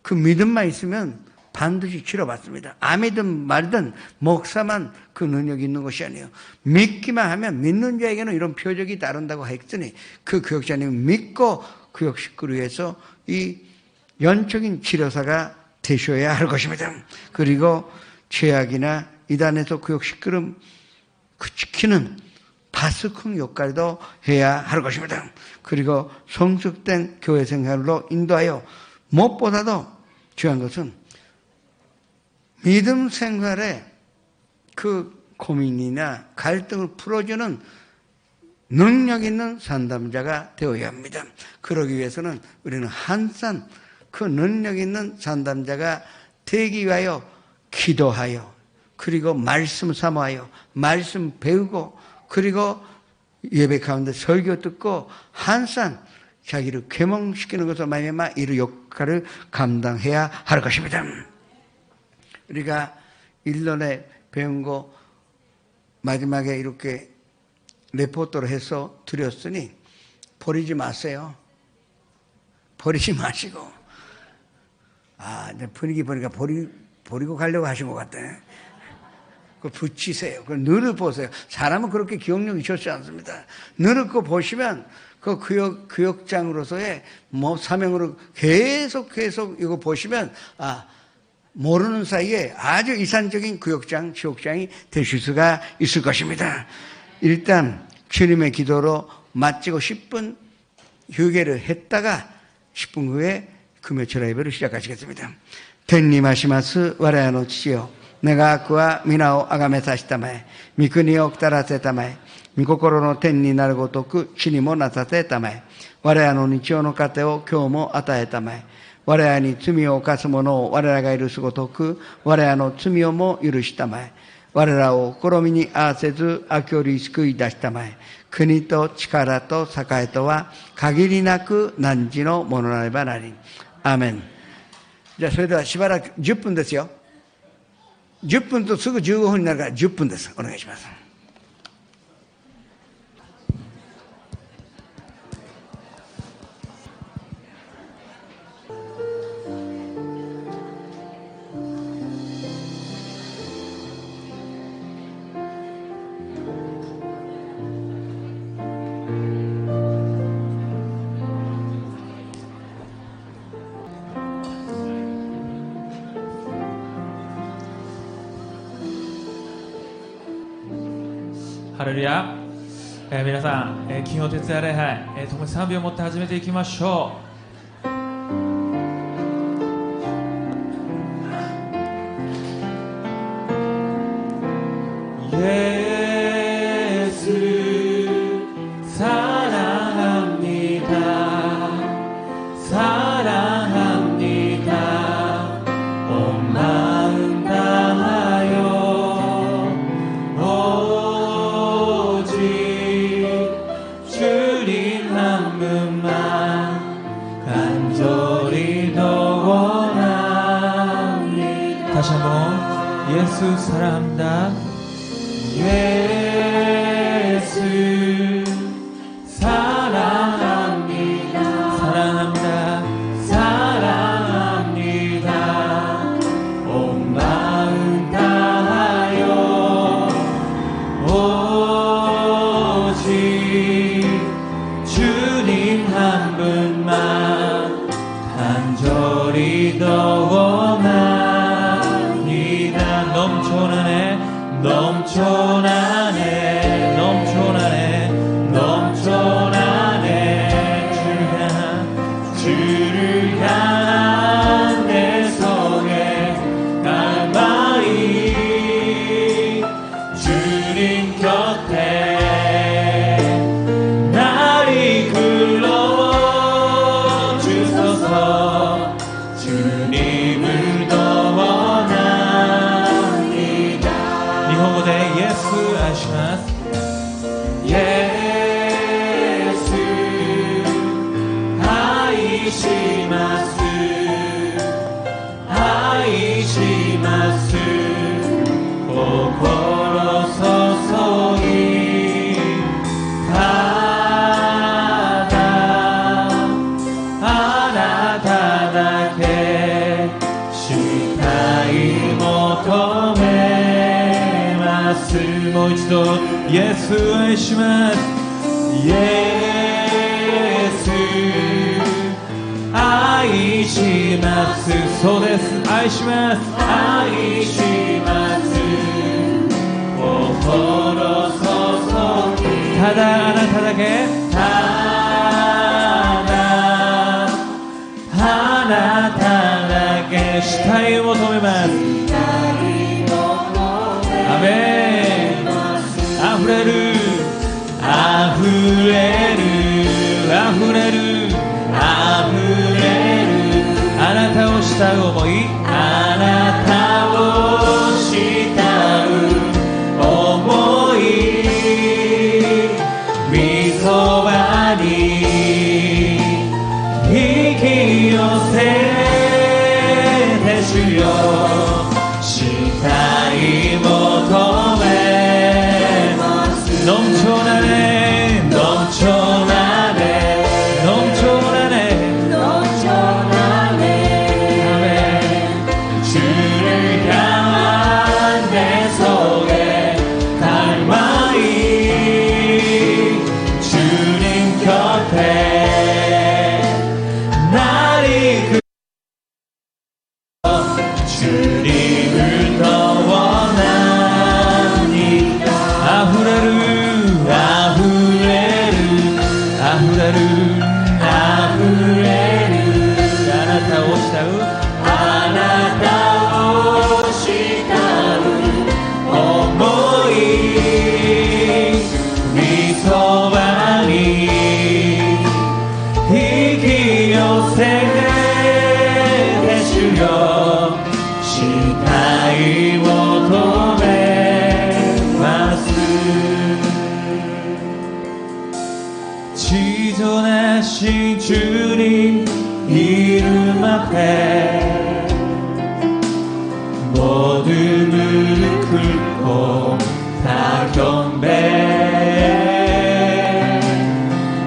그 믿음만 있으면 반드시 치료받습니다. 암이든 말든 목사만 그 능력이 있는 것이 아니에요. 믿기만 하면 믿는 자에게는 이런 표적이 따른다고 했으니 그 구역자님 믿고 구역 식구를 위해서 이 연적인 치료사가 되셔야 할 것입니다. 그리고 죄악이나 이단에서 구역 식구를 지키는 파수꾼 역할도 해야 할 것입니다. 그리고 성숙된 교회 생활로 인도하여 무엇보다도 중요한 것은 믿음 생활에 그 고민이나 갈등을 풀어주는 능력 있는 상담자가 되어야 합니다. 그러기 위해서는 우리는 항상 그 능력 있는 상담자가 되기 위하여 기도하여, 그리고 말씀 사모하여 말씀 배우고, 그리고 예배 가운데 설교 듣고 항상 자기를 계몽시키는 것으로 말미암아 이런 역할을 감당해야 할 것입니다. 우리가 1년에 배운 거 마지막에 이렇게 레포트를 해서 드렸으니 버리지 마세요. 버리지 마시고, 이제 분위기 보니까 버리고 가려고 하신 것 같아. 그걸 붙이세요. 그걸 늘 보세요. 사람은 그렇게 기억력이 좋지 않습니다. 늘 그거 보시면 그 교역장으로서의 사명으로 계속 이거 보시면 모르는 사이에 아주 이산적인 구역장, 지옥장이 되실 수가 있을 것입니다. 일단 주님의 기도로 마치고 10분 휴게를 했다가 10분 후에 금요철 예배를 시작하시겠습니다.天にまします我らの父よ、願わくは皆をあがめさせたまえ、御国を来らせたまえ、御心の天になるごとく地にもなさせたまえ、我らの日曜の糧を今日も与えたまえ、我らに罪を犯す者を我らが許すごとく我らの罪をも許したまえ、我らを試みに合わせず悪より救い出したまえ、国と力と栄とは限りなく汝のものなればなり。アーメン。じゃあそれではしばらく10分ですよ。10分とすぐ15分になるから10分です。お願いします。ハレルヤ。皆さん、金曜徹夜礼拝、共に賛美を持って始めていきましょう。다시 한번 예수 사랑합니다. 예수 사랑합니다. 사랑합니다. 사랑합니다. 온 마음 다하여 오직 주님 한 분만 간절히 더 원합니다. 넘쳐나네 넘쳐나네 넘쳐나네 주를 향한 내 손에 날마이 주님 곁에 날 이끌어 주소서. 주님을 더 원합니다. 日本語でイエス愛します。イエス愛します愛します心注ぎただあなただけ主体求めもう一度イエス愛します。イエス愛します。そうです、愛します。愛します心注ぎただあなただけただあなただけ主体を求めます。アメン。溢れる溢れる溢れる溢れるあなたを慕う思いあなたを慕う思い御そばに引き寄せて主よしたい求め넘쳐나네 넘쳐나네 넘쳐나네 넘쳐나네 아멘 주저다신 주님 이름 앞에 모든 무릎 꿇고 다 경배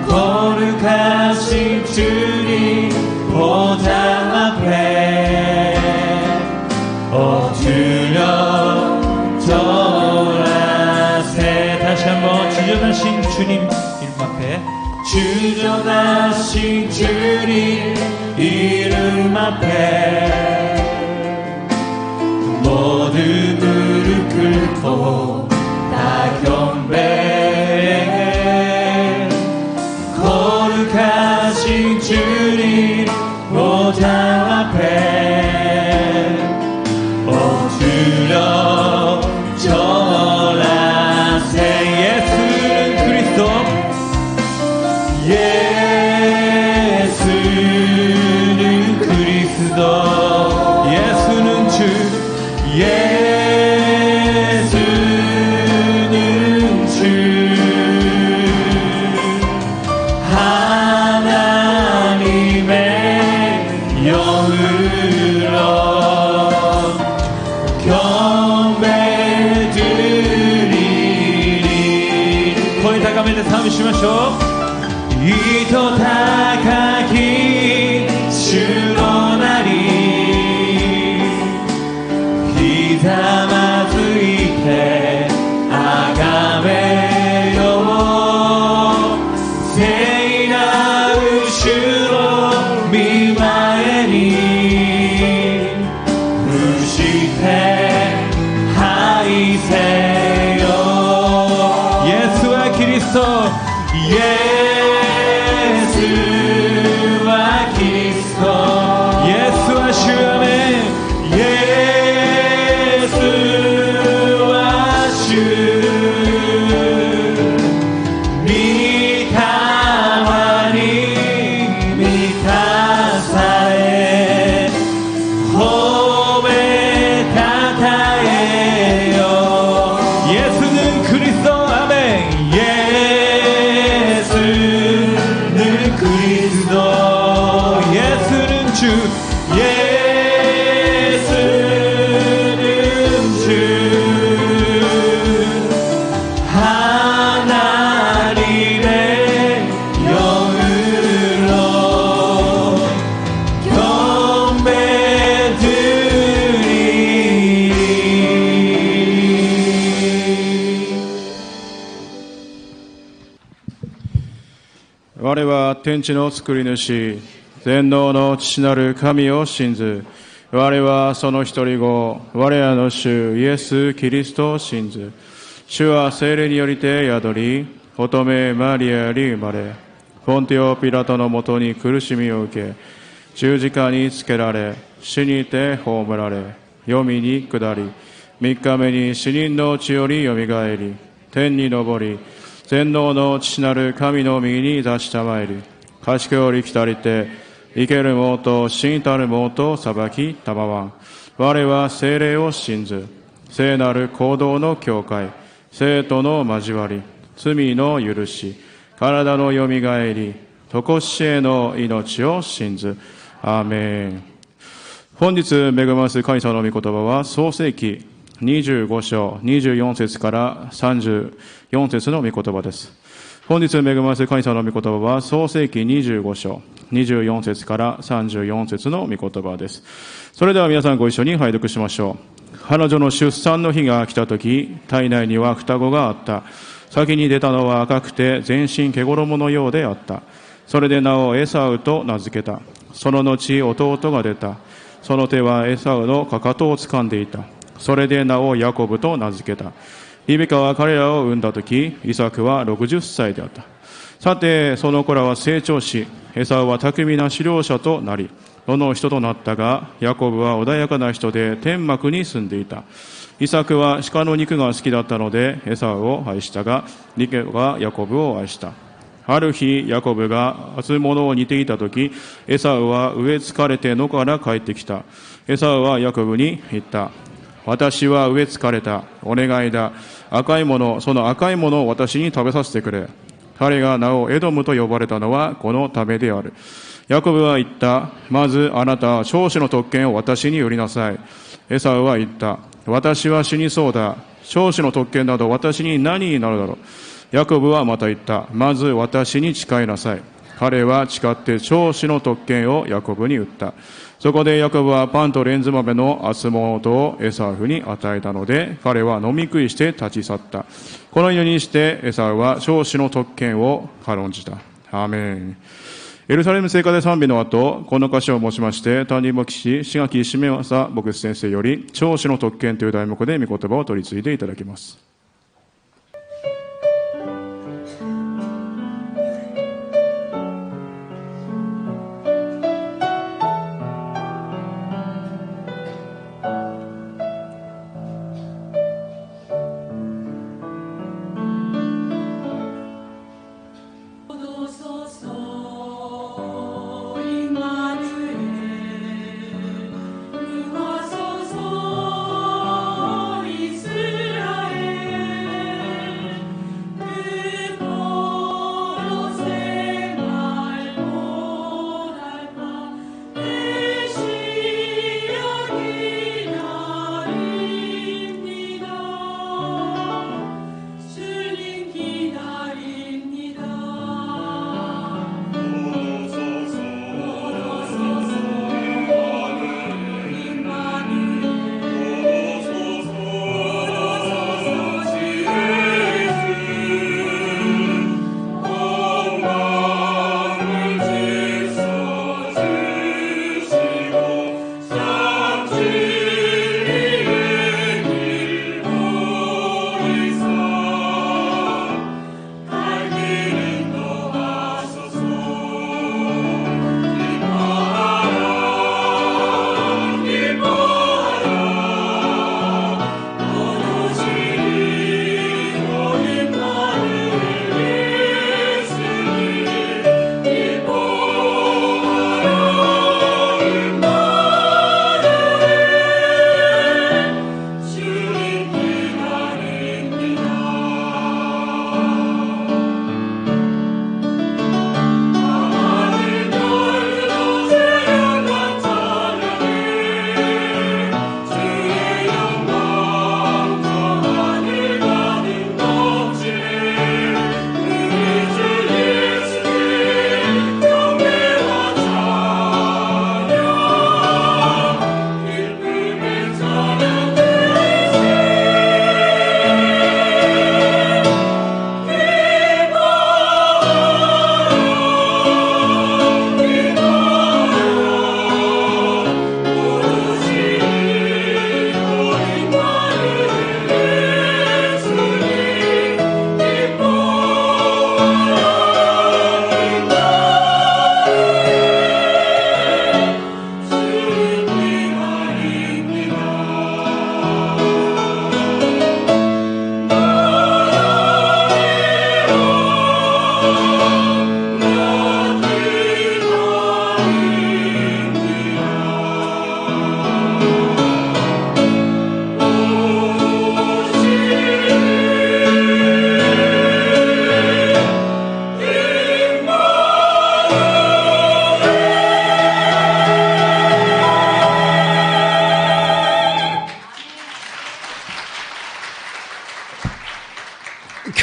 거룩하신 주님 보좌 앞에 엎드려 절하세. 다시 한번 주저다신 주님 이름 앞에 주저다신 주님 이름 앞에 모든 무릎 꿇고 다 경배 거룩하신 주님 보좌 앞에 엎드려 절하세. 예수는 그리스도 예수는 그리스도 예수는 주 예수는 주 하나님의 영으로 경배드리리. 거의 다 가면 다음 쉬마쇼. 이더 다가기 주원하리 히다마 주이테 아가메요 세이나 우슈로 미마에니 우시테 하이세요. 예수와 그리스도 예수와 그리스도 예수와 주아멘 예수와 주 미타와니 미타사에 호메 타타예요. 예수는 그리스도 아멘. 예수는 그리스도 예수는 주 예수는 주 하나님의 영으로 경배드리리. 我は天地の作り主全能の父なる神を信ず。我はその一人子我らの主イエス・キリストを信ず。主は聖霊によりて宿り乙女マリアに生まれポンティオ・ピラトのもとに苦しみを受け十字架につけられ死にて葬られ黄泉に下り3日目に死人のうちよりよみがえり天に昇り全能の父なる神の右に座したまえり賢より来たりて生けるもと死にたるもと裁きたまわん。我は聖霊を信ず聖なる行動の教会生徒の交わり罪の許し体のよみがえり常しえの命を信ず。アーメン。本日恵ます神様の御言葉は創世記25章24節から34節の御言葉です。本日恵ます神様の御言葉は創世記25章24節から34節の御言葉です。それでは皆さんご一緒に拝読しましょう。彼女の出産の日が来たとき、体内には双子があった。先に出たのは赤くて全身毛衣のようであった。それで名をエサウと名付けた。その後弟が出た。その手はエサウのかかとを掴んでいた。それで名をヤコブと名付けた。リベカは彼らを産んだとき、イサクは60歳であった。さて、その子らは成長し、エサウは巧みな狩猟者となり、世の人となったが、ヤコブは穏やかな人で天幕に住んでいた。イサクは鹿の肉が好きだったので、エサウを愛したが、リベカはヤコブを愛した。ある日、ヤコブが初物を煮ていたとき、エサウは飢え疲れて野から帰ってきた。エサウはヤコブに言った。私は飢え疲れた。お願いだ。赤いもの、その赤いものを私に食べさせてくれ。彼が名をエドムと呼ばれたのはこのためである。ヤコブは言った。まずあなたは長子の特権を私に売りなさい。エサウは言った。私は死にそうだ。長子の特権など私に何になるだろう。ヤコブはまた言った。まず私に誓いなさい。彼は誓って長子の特権をヤコブに売った。そこでヤコブはパンとレンズ豆の厚物をエサウに与えたので、彼は飲み食いして立ち去った。このようにしてエサウは長子の特権を軽んじた。アーメン。エルサレム聖歌で賛美の後、この歌詞を持ちまして、担任牧師、志垣しめわさ牧師先生より、長子の特権という題目で御言葉を取り継いでいただきます。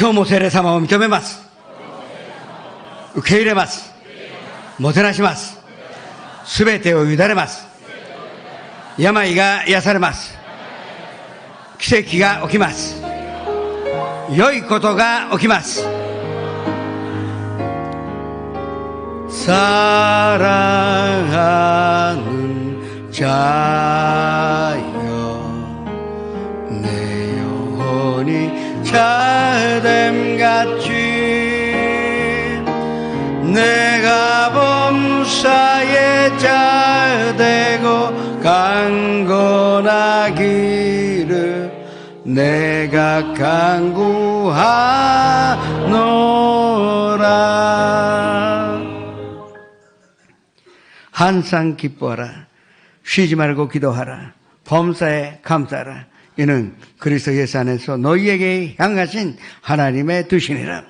今日も聖霊様を認めます。受け入れます。もてなします。すべてを委ねます。病が癒されます。奇跡が起きます。良いことが起きます。사랑하는 자여 내 영혼이 자됨같이 내가 범사에 자되고 강건하기를 내가 간구하노라. 항상 기뻐하라. 쉬지 말고 기도하라. 범사에 감사하라. 이는 그리스도 예수 안에서 너희에게 향하신 하나님의 뜻이니라.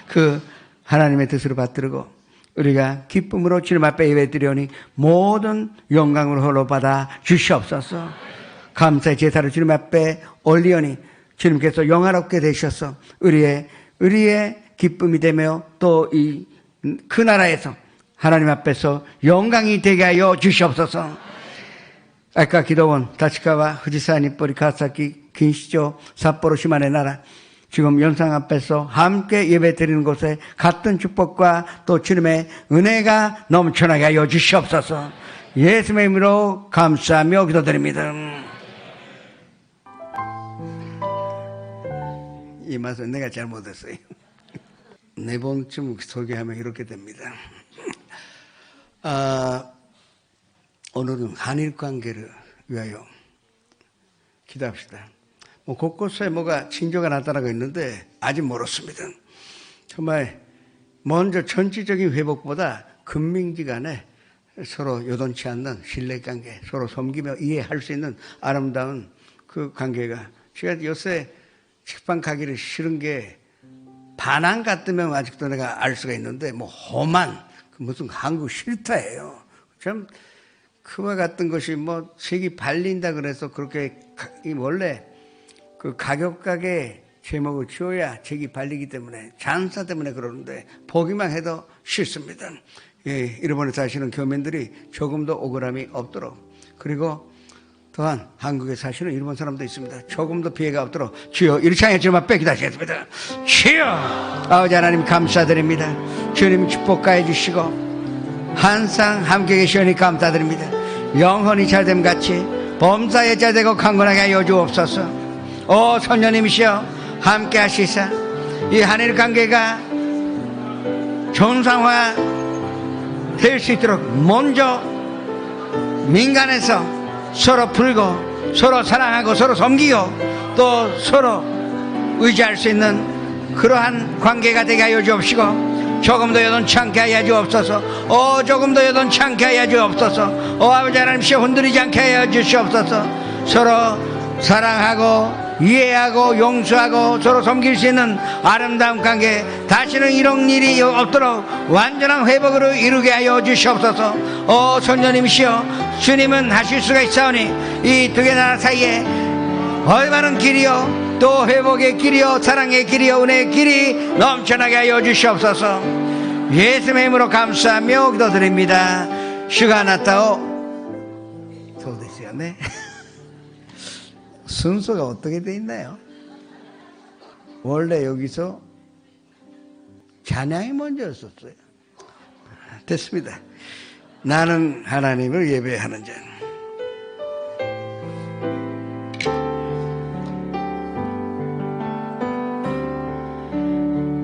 그 하나님의 뜻으로 받들고 우리가 기쁨으로 주님 앞에 예배드리오니 모든 영광을 홀로 받아 주시옵소서. 감사의 제사를 주님 앞에 올리오니 주님께서 영화롭게 되셔서 우리의 기쁨이 되며 또 이 그 나라에서 하나님 앞에서 영광이 되게 하여 주시옵소서. 아까 기도원 다치카와 후지산 이뽀리 가사키 긴시조 삿포로 시마네 나라 지금 영상 앞에서 함께 예배드리는 곳에 같은 축복과 또 주님의 은혜가 넘쳐나게 하여 주시옵소서. 예수님의 이름으로 감사하며 기도드립니다. 이 맛은 내가 잘못했어요. 네 번쯤 소개하면 이렇게 됩니다. 오늘은 한일 관계를 위하여 기도합시다. 곳곳에 뭐가 징조가 나타나고 있는데 아직 멀었습니다. 정말 먼저 전체적인 회복보다 근민지 간에 서로 요동치 않는 신뢰관계, 서로 섬기며 이해할 수 있는 아름다운 그 관계가, 제가 요새 식빵 가기를 싫은 게 반항 같으면 아직도 내가 알 수가 있는데 험한 무슨 한국 싫다예요. 참 그와 같은 것이 색이 발린다 그래서 그렇게 원래 그 가격가게 제목을 지어야 책이 발리기 때문에 잔사 때문에 그러는데 보기만 해도 싫습니다. 일본에 사시는 교민들이 조금도 억울함이 없도록, 그리고 또한 한국에 사시는 일본 사람도 있습니다. 조금도 피해가 없도록 주여 이렇게 향해 주님 앞에 기도하시겠습니다. 주여 아버지 하나님 감사드립니다. 주님 축복하여 주시고 항상 함께 계시오니 감사드립니다. 영혼이 잘됨 같이 범사에 잘되고 강건하게 하여 주옵소서. 오 선녀님이시여 함께 하시사 이 한일 관계가 정상화 될 수 있도록 먼저 민간에서 서로 풀고 서로 사랑하고 서로 섬기고 또 서로 의지할 수 있는 그러한 관계가 되게 하여 주옵시고 조금도 여동치 않게 하여 주옵소서. 조금도 여동치 않게 하여 주옵소서. 아버지 하나님시여 흔들리지 않게 하여 주시옵소서. 서로 사랑하고 이해하고 용서하고 서로 섬길 수 있는 아름다운 관계, 다시는 이런 일이 없도록 완전한 회복으로 이루게 하여 주시옵소서. 선녀님이시여 주님은 하실 수가 있사오니 이 두 개 나라 사이에 얼마나 길이요 또 회복의 길이요 사랑의 길이요 은혜의 길이 넘쳐나게 하여 주시옵소서. 예수님의 이름으로 감사하며 기도드립니다. 슈가나타오 소데시요 네. 순서가 어떻게 돼 있나요? 원래 여기서 찬양이 먼저였었어요. 됐습니다. 나는 하나님을 예배하는 자.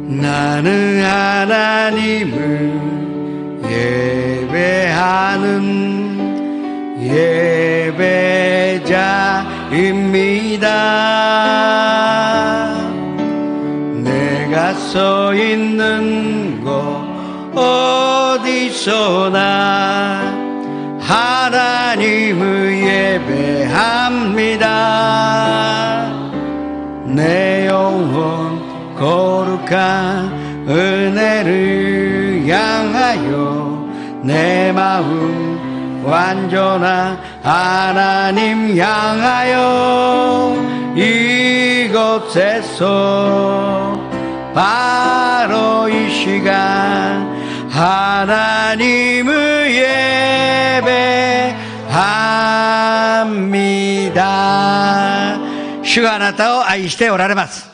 나는 하나님을 예배하는 예배자입니다. 내가 서 있는 곳 어디서나 하나님을 예배합니다. 내 영혼 거룩한 은혜를 향하여 내 마음 완전한 하나님 향하여 이곳에서 바로 이 시간 하나님을 예배합니다. 주가あなたを愛しておられます。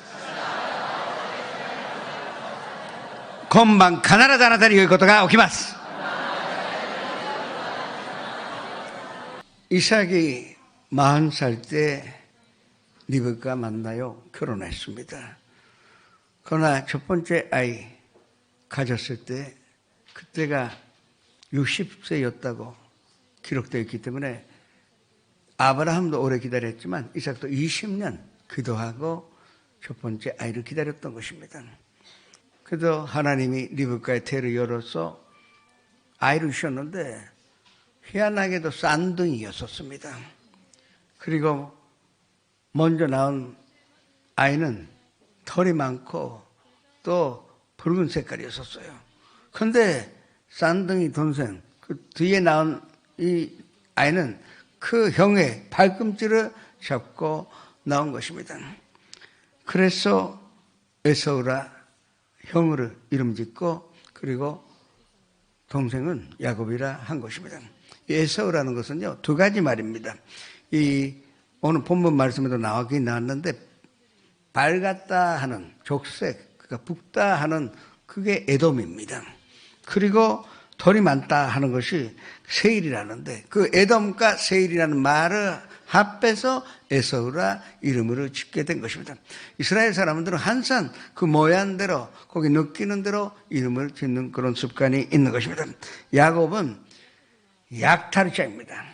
今晩必ずあなたに良いことが起きます。이삭이 40살 때 리브카 만나요. 결혼했습니다. 그러나 첫 번째 아이 가졌을 때 그때가 60세였다고 기록되어 있기 때문에 아브라함도 오래 기다렸지만 이삭도 20년 기도하고 첫 번째 아이를 기다렸던 것입니다. 그래서 하나님이 리브카의 태를 열어서 아이를 주셨는데 희한하게도 쌍둥이였었습니다. 그리고 먼저 낳은 아이는 털이 많고 또 붉은 색깔이었었어요. 그런데 쌍둥이 동생, 그 뒤에 나온 이 아이는 그 형의 발꿈치를 잡고 나온 것입니다. 그래서 에서우라 형으로 이름 짓고 그리고 동생은 야곱이라 한 것입니다. 에서우라는 것은요, 두 가지 말입니다. 오늘 본문 말씀에도 나오긴 나왔는데, 밝았다 하는 족색, 그러니까 붉다 하는 그게 에돔입니다. 그리고 돌이 많다 하는 것이 세일이라는데, 그 에돔과 세일이라는 말을 합해서 에서우라 이름으로 짓게 된 것입니다. 이스라엘 사람들은 항상 그 모양대로, 거기 느끼는 대로 이름을 짓는 그런 습관이 있는 것입니다. 야곱은 약탈자입니다.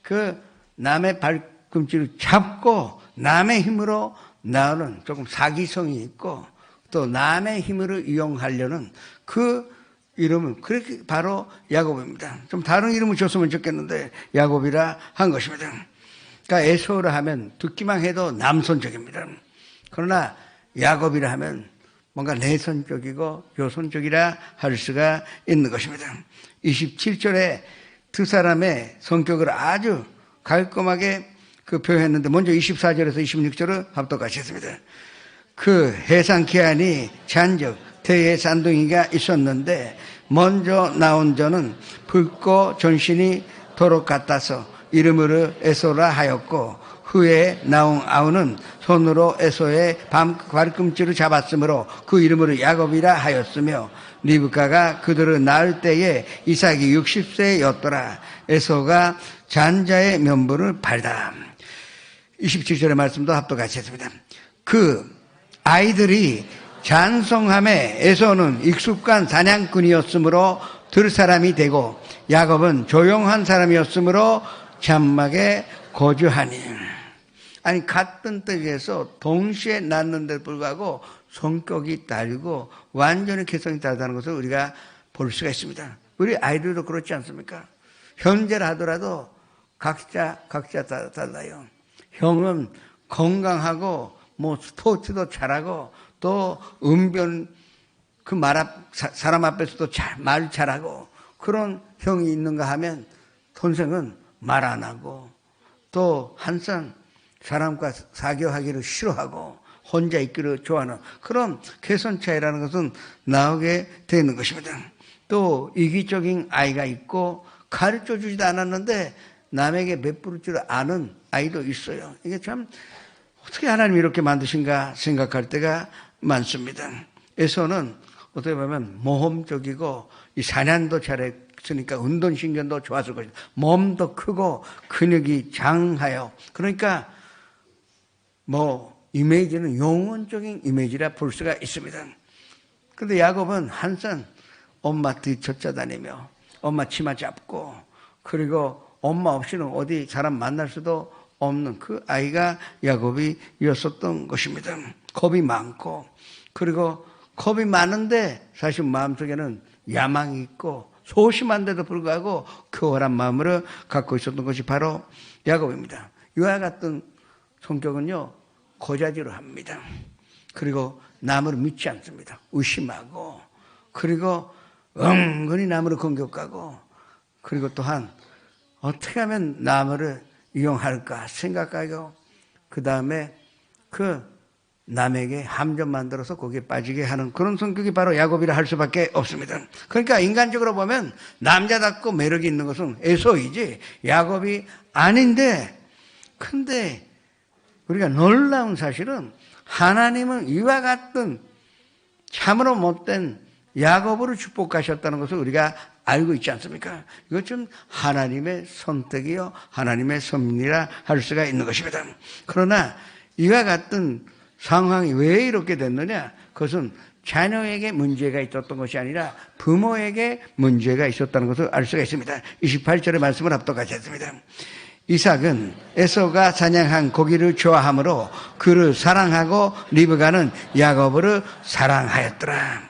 그 남의 발꿈치를 잡고 남의 힘으로 나오는 조금 사기성이 있고 또 남의 힘으로 이용하려는 그 이름은 그렇게 바로 야곱입니다. 좀 다른 이름을 줬으면 좋겠는데 야곱이라 한 것입니다. 그러니까 에서우라 하면 듣기만 해도 남선적입니다. 그러나 야곱이라 하면 뭔가 내선적이고 요선적이라 할 수가 있는 것입니다. 27절에 두 사람의 성격을 아주 깔끔하게 그 표현했는데, 먼저 24절에서 26절을 합독같이 했습니다. 그 해상 기한이 잔적 대의 쌍둥이가 있었는데 먼저 나온 저는 붉고 전신이 도로 같아서 이름으로 에서라 하였고, 후에 나온 아우는 손으로 에서의 발꿈치를 잡았으므로 그 이름으로 야곱이라 하였으며, 리브가가 그들을 낳을 때에 이삭이 60세였더라. 에서가 잔자의 면부를 발다. 27절의 말씀도 합독같이 했습니다. 그 아이들이 장성함에 에서는 익숙한 사냥꾼이었으므로 들 사람이 되고, 야곱은 조용한 사람이었으므로 장막에 거주하니. 아니, 같은 떡에서 동시에 낳는데도 불구하고 성격이 다르고 완전히 개성이 다르다는 것을 우리가 볼 수가 있습니다. 우리 아이들도 그렇지 않습니까? 형제라 하더라도 각자 달라요. 형은 건강하고 뭐 스포츠도 잘하고 또 은변 그 사람 앞에서도 말 잘하고 그런 형이 있는가 하면, 동생은 말 안 하고 또 항상 사람과 사교하기를 싫어하고 혼자 있기를 좋아하는 그런 개성 차이라는 것은 나오게 되는 것입니다. 또 이기적인 아이가 있고 가르쳐 주지도 않았는데 남에게 베풀 줄 아는 아이도 있어요. 이게 참 어떻게 하나님이 이렇게 만드신가 생각할 때가 많습니다. 에서는 어떻게 보면 모험적이고 이 사냥도 잘했으니까 운동신경도 좋았을 것입니다. 몸도 크고 근육이 장하여, 그러니까 이미지는 영혼적인 이미지라 볼 수가 있습니다. 그런데 야곱은 항상 엄마 뒤 쫓아다니며 엄마 치마 잡고, 그리고 엄마 없이는 어디 사람 만날 수도 없는 그 아이가 야곱이었었던 것입니다. 겁이 많고, 그리고 겁이 많은데 사실 마음속에는 야망이 있고 소심한데도 불구하고 교활한 마음을 갖고 있었던 것이 바로 야곱입니다. 이와 같은 성격은요, 고자지로 합니다. 그리고 남을 믿지 않습니다. 의심하고, 그리고 은근히 남을 공격하고, 그리고 또한 어떻게 하면 남을 이용할까 생각하고, 그 다음에 그 남에게 함정 만들어서 거기에 빠지게 하는 그런 성격이 바로 야곱이라 할 수밖에 없습니다. 그러니까 인간적으로 보면 남자답고 매력이 있는 것은 에서이지 야곱이 아닌데, 근데 우리가 놀라운 사실은 하나님은 이와 같은 참으로 못된 야곱으로 축복하셨다는 것을 우리가 알고 있지 않습니까? 이것은 하나님의 선택이요 하나님의 섭리라 할 수가 있는 것입니다. 그러나 이와 같은 상황이 왜 이렇게 됐느냐? 그것은 자녀에게 문제가 있었던 것이 아니라 부모에게 문제가 있었다는 것을 알 수가 있습니다. 28절의 말씀을 합독하지 않습니다. 이삭은 에서가 사냥한 고기를 좋아하므로 그를 사랑하고 리브가는 야곱을 사랑하였더라.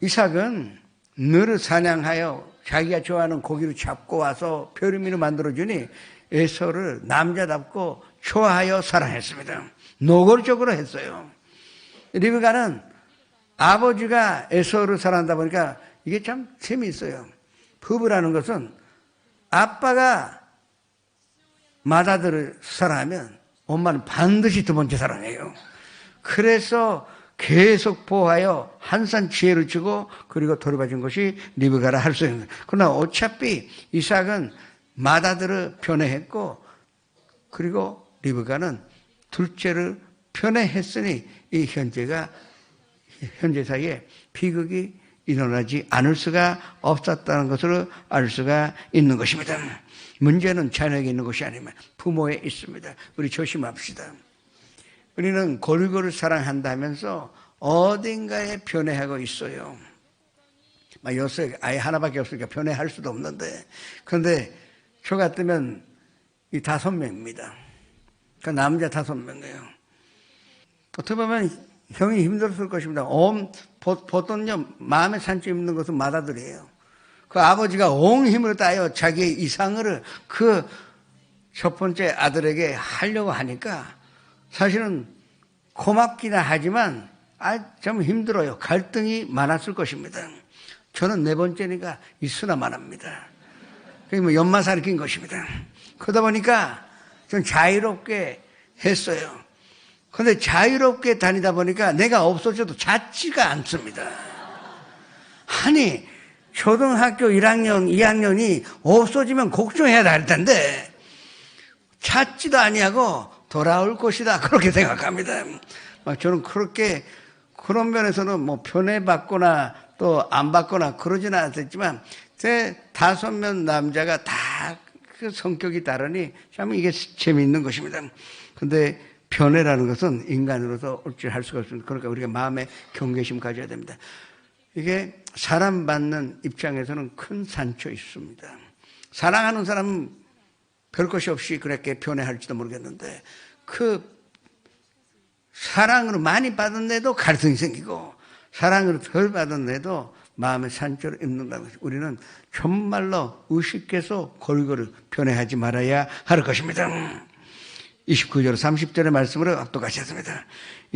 이삭은 늘 사냥하여 자기가 좋아하는 고기를 잡고 와서 벼르미로 만들어주니 에서를 남자답고 좋아하여 사랑했습니다. 노골적으로 했어요. 리브가는 아버지가 에서를 사랑한다 보니까 이게 참 재미있어요. 부부라는 것은 아빠가 맏아들을 사랑하면 엄마는 반드시 두 번째 사랑해요. 그래서 계속 보호하여 한산 지혜를 주고 그리고 돌봐준 것이 리브가라 할 수 있는 거예요. 그러나 어차피 이삭은 맏아들을 편애했고 그리고 리브가는 둘째를 편애했으니 이 현재 사이에 비극이 일어나지 않을 수가 없었다는 것을 알 수가 있는 것입니다. 문제는 자녀에게 있는 것이 아니면 부모에 있습니다. 우리 조심합시다. 우리는 골고루 사랑한다면서 어딘가에 편애하고 있어요. 요새 아예 하나밖에 없으니까 편애할 수도 없는데, 그런데 저 같으면 이 5명입니다. 그 남자 5명이에요. 어떻게 보면 형이 힘들었을 것입니다. 보통요, 마음에 산줄 있는 것은 맏아들이에요. 그 아버지가 온 힘을 다하여 자기의 이상을 그 첫 번째 아들에게 하려고 하니까 사실은 고맙기는 하지만 좀 힘들어요. 갈등이 많았을 것입니다. 저는 4번째니까 있으나만 합니다. 그게 뭐 연마살이 낀 것입니다. 그러다 보니까 좀 자유롭게 했어요. 그런데 자유롭게 다니다 보니까 내가 없어져도 잦지가 않습니다. 아니, 초등학교 1학년, 2학년이 없어지면 걱정해야 할 텐데 찾지도 아니하고 돌아올 것이다 그렇게 생각합니다. 저는 그렇게 그런 면에서는 뭐 편애받거나 또 안 받거나 그러지는 않았지만 제 5명 남자가 다 그 성격이 다르니 참 이게 재미있는 것입니다. 그런데 편애라는 것은 인간으로서 어찌할 수가 없습니다. 그러니까 우리가 마음에 경계심 가져야 됩니다. 이게 사랑받는 입장에서는 큰 산초 있습니다. 사랑하는 사람은 별 것이 없이 그렇게 편애할지도 모르겠는데 그 사랑으로 많이 받은 애도 갈등이 생기고 사랑으로 덜 받은 애도 마음의 산초를 입는다는 것이 우리는 정말로 의식해서 골고루 편애하지 말아야 할 것입니다. 29절 30절의 말씀으로 똑같이 했습니다.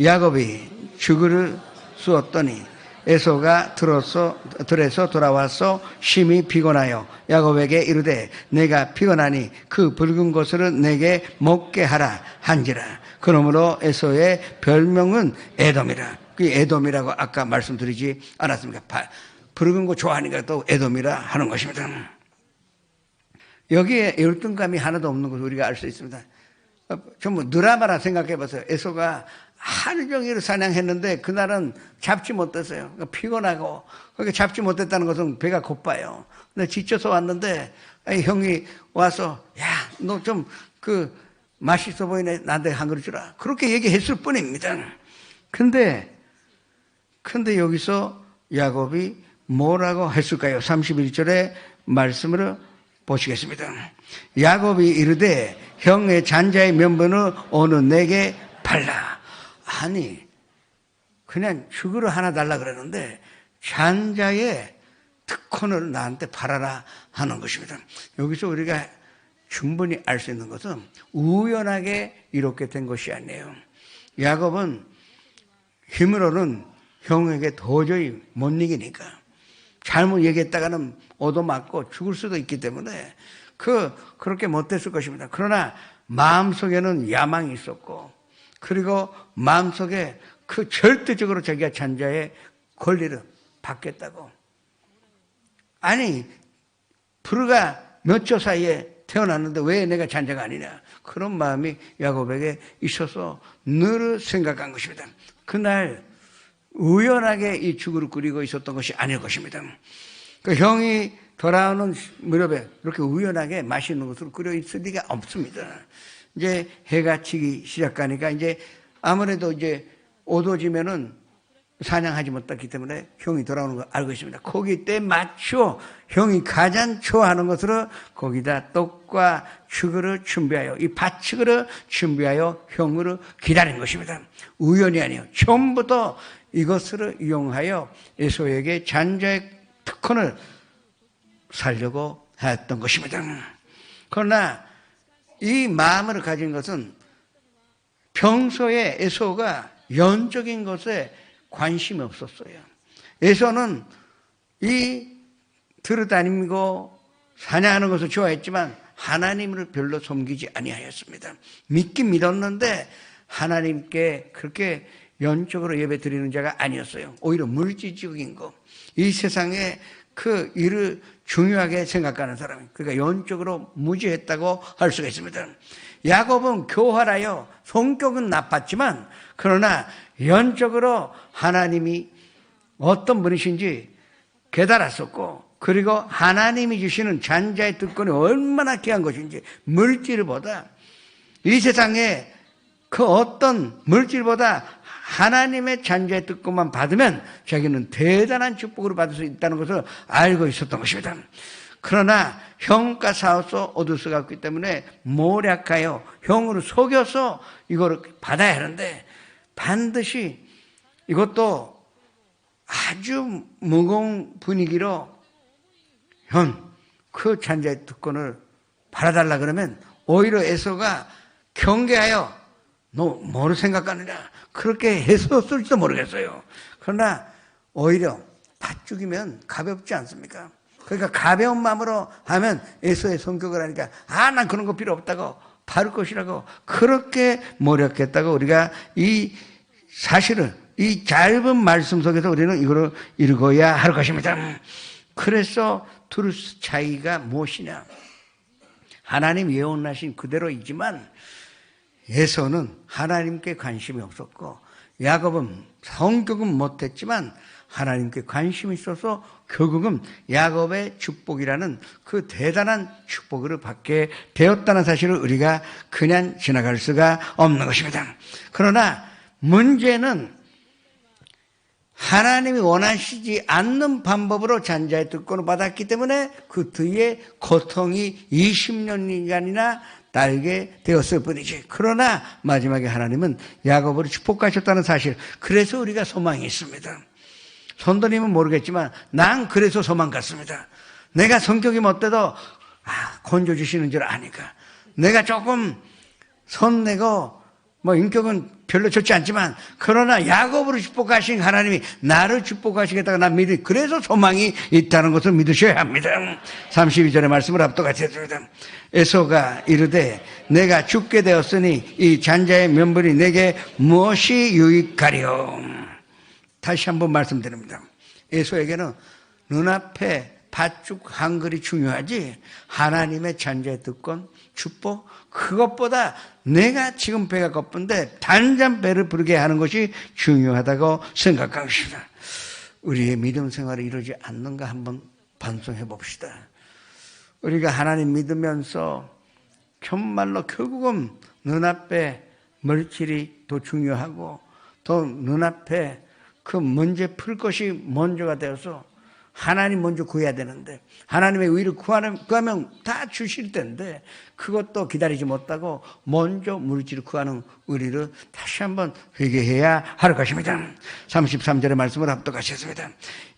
야곱이 죽을 수 없더니 에서가 들에서 돌아와서 심히 피곤하여 야곱에게 이르되 내가 피곤하니 그 붉은 것을 내게 먹게 하라 한지라. 그러므로 에서의 별명은 에돔이라. 그 에돔이라고 아까 말씀드리지 않았습니까? 붉은 거 좋아하니까 또 에돔이라 하는 것입니다. 여기에 열등감이 하나도 없는 것을 우리가 알 수 있습니다. 전부 드라마라 생각해 보세요. 에서가 하루 종일 사냥했는데 그날은 잡지 못했어요. 그러니까 피곤하고 그렇게 잡지 못했다는 것은 배가 고파요. 근데 지쳐서 왔는데 형이 와서 야, 너 좀 맛있어 보이네. 나한테 한 그릇 주라. 그렇게 얘기했을 뿐입니다. 근데 여기서 야곱이 뭐라고 했을까요? 31절의 말씀을 보시겠습니다. 야곱이 이르되 형의 잔자의 면번을 오늘 내게 팔라. 아니, 그냥 죽으러 하나 달라 그러는데 잔자의 특권을 나한테 팔아라 하는 것입니다. 여기서 우리가 충분히 알 수 있는 것은 우연하게 이렇게 된 것이 아니에요. 야곱은 힘으로는 형에게 도저히 못 이기니까 잘못 얘기했다가는 얻어맞고 죽을 수도 있기 때문에 그렇게 못했을 것입니다. 그러나 마음속에는 야망이 있었고 그리고 마음속에 절대적으로 자기가 잔자의 권리를 받겠다고. 아니, 불과 몇 초 사이에 태어났는데 왜 내가 잔자가 아니냐. 그런 마음이 야곱에게 있어서 늘 생각한 것입니다. 그날 우연하게 이 죽을 끓이고 있었던 것이 아닐 것입니다. 그 형이 돌아오는 무렵에 그렇게 우연하게 맛있는 것을 끓여 있을 리가 없습니다. 이제 해가 지기 시작하니까 이제 아무래도 이제 어두워지면은 사냥하지 못했기 때문에 형이 돌아오는 걸 알고 있습니다. 거기 때 맞춰 형이 가장 좋아하는 것으로 거기다 떡과 죽을 준비하여 이 밭죽을 준비하여 형으로 기다린 것입니다. 우연이 아니에요. 처음부터 이것을 이용하여 에서에게 잔자의 특권을 살려고 했던 것입니다. 그러나 이 마음을 가진 것은 평소에 에서가 영적인 것에 관심이 없었어요. 에서는 이 들어다니고 사냥하는 것을 좋아했지만 하나님을 별로 섬기지 아니하였습니다. 믿긴 믿었는데 하나님께 그렇게 영적으로 예배 드리는 자가 아니었어요. 오히려 물질적인 거, 이 세상에 그 일을 중요하게 생각하는 사람, 그러니까 영적으로 무지했다고 할 수가 있습니다. 야곱은 교활하여 성격은 나빴지만 그러나 영적으로 하나님이 어떤 분이신지 깨달았었고, 그리고 하나님이 주시는 잔자의 특권이 얼마나 귀한 것인지, 물질보다 이 세상에 그 어떤 물질보다 하나님의 잔자의 특권만 받으면 자기는 대단한 축복을 받을 수 있다는 것을 알고 있었던 것입니다. 그러나 형과 싸워서 얻을 수가 없기 때문에 모략하여 형으로 속여서 이거를 받아야 하는데, 반드시 이것도 아주 무거운 분위기로 그 잔자의 특권을 받아달라 그러면 오히려 에서가 경계하여 너 뭐를 생각하느냐 그렇게 했었을지도 모르겠어요. 그러나 오히려 팥죽이면 가볍지 않습니까? 그러니까 가벼운 마음으로 하면 에서의 성격을 하니까 난 그런 거 필요 없다고 바를 것이라고 그렇게 모략했다고 우리가 이 사실을 이 짧은 말씀 속에서 우리는 이거를 읽어야 할 것입니다. 그래서 두루스 차이가 무엇이냐? 하나님 예언하신 그대로이지만 에서는 하나님께 관심이 없었고 야곱은 성격은 못했지만 하나님께 관심이 있어서 결국은 야곱의 축복이라는 그 대단한 축복을 받게 되었다는 사실을 우리가 그냥 지나갈 수가 없는 것입니다. 그러나 문제는 하나님이 원하시지 않는 방법으로 잔자의 특권을 받았기 때문에 그 뒤에 고통이 20년간이나 달게 되었을 뿐이지. 그러나 마지막에 하나님은 야곱을 축복하셨다는 사실, 그래서 우리가 소망이 있습니다. 선도님은 모르겠지만 난 그래서 소망 갖습니다. 내가 성격이 못돼도 건져 주시는 줄 아니까. 내가 조금 선내고 인격은 별로 좋지 않지만 그러나 야곱으로 축복하신 하나님이 나를 축복하시겠다고 난 믿으니 그래서 소망이 있다는 것을 믿으셔야 합니다. 32절의 말씀을 앞서같이 했습니다. 에서가 이르되 내가 죽게 되었으니 이 잔자의 면벌이 내게 무엇이 유익하리요. 다시 한번 말씀드립니다. 에서에게는 눈앞에 팥죽 한 그릇이 중요하지 하나님의 잔자의 특권, 축복, 그것보다 내가 지금 배가 고픈데 단잠 배를 부르게 하는 것이 중요하다고 생각한 것입니다. 우리의 믿음 생활이 이루어지지 않는가 한번 반성해 봅시다. 우리가 하나님 믿으면서 정말로 결국은 눈앞에 물질이 더 중요하고 또 눈앞에 그 문제 풀 것이 먼저가 되어서 하나님 먼저 구해야 되는데 하나님의 의를 구하면 다 주실 텐데 그것도 기다리지 못하고 먼저 물질을 구하는 우리를 다시 한번 회개해야 할 것입니다. 33절의 말씀을 합독하셨습니다.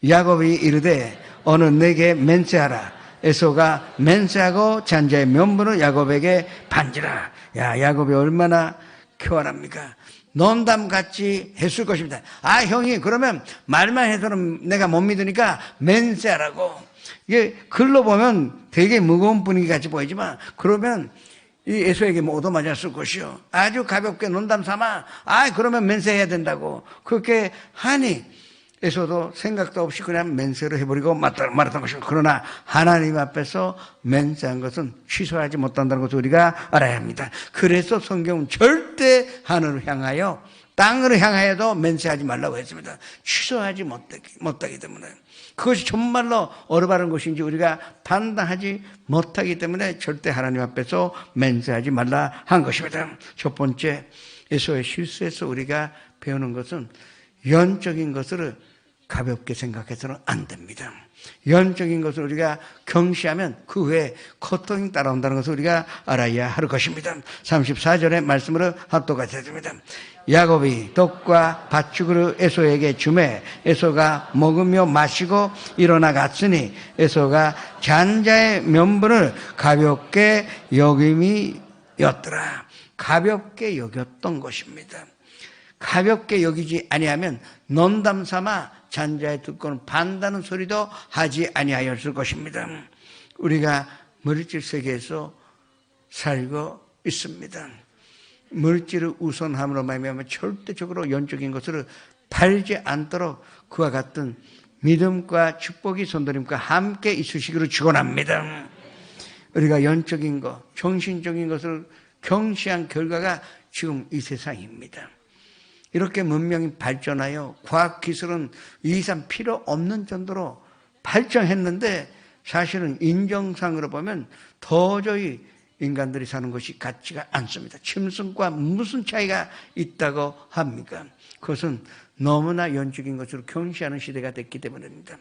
야곱이 이르되 어느 내게 맹세하라. 에서가 맹세하고 잔자의 면분을 야곱에게 반지라. 야곱이 얼마나 교활합니까? 농담같이 했을 것입니다. 형이 그러면 말만 해서는 내가 못 믿으니까 맹세하라고. 이게 글로 보면 되게 무거운 분위기 같이 보이지만 그러면 이 에서에게 모두 맞았을 것이요. 아주 가볍게 농담 삼아 그러면 맹세해야 된다고 그렇게 하니 에서도 생각도 없이 그냥 맹세를 해버리고 말았던 것입니다. 그러나 하나님 앞에서 맹세한 것은 취소하지 못한다는 것을 우리가 알아야 합니다. 그래서 성경은 절대 하늘을 향하여 땅으로 향하여도 맹세하지 말라고 했습니다. 취소하지 못하기 때문에 그것이 정말로 올바른 것인지 우리가 판단하지 못하기 때문에 절대 하나님 앞에서 맹세하지 말라 한 것입니다. 첫 번째 에서의 실수에서 우리가 배우는 것은 영적인 것을 가볍게 생각해서는 안 됩니다. 영적인 것을 우리가 경시하면 그 후에 고통이 따라온다는 것을 우리가 알아야 할 것입니다. 34절의 말씀으로 합독하셔야 됩니다. 야곱이 떡과 팥죽을 에서에게 주매 에서가 먹으며 마시고 일어나 갔으니 에서가 잔자의 면분을 가볍게 여김이었더라. 가볍게 여겼던 것입니다. 가볍게 여기지 아니하면 농담 삼아 잔자에 듣고는 반다는 소리도 하지 아니하였을 것입니다. 우리가 물질 세계에서 살고 있습니다. 물질을 우선함으로 말미암아 절대적으로 영적인 것을 팔지 않도록 그와 같은 믿음과 축복이 선도님과 함께 있으시기를 축원합니다. 우리가 영적인 것, 정신적인 것을 경시한 결과가 지금 이 세상입니다. 이렇게 문명이 발전하여 과학기술은 이 이상 필요 없는 정도로 발전했는데 사실은 인정상으로 보면 도저히 인간들이 사는 것이 같지가 않습니다. 짐승과 무슨 차이가 있다고 합니까? 그것은 너무나 영적인 것으로 경시하는 시대가 됐기 때문입니다.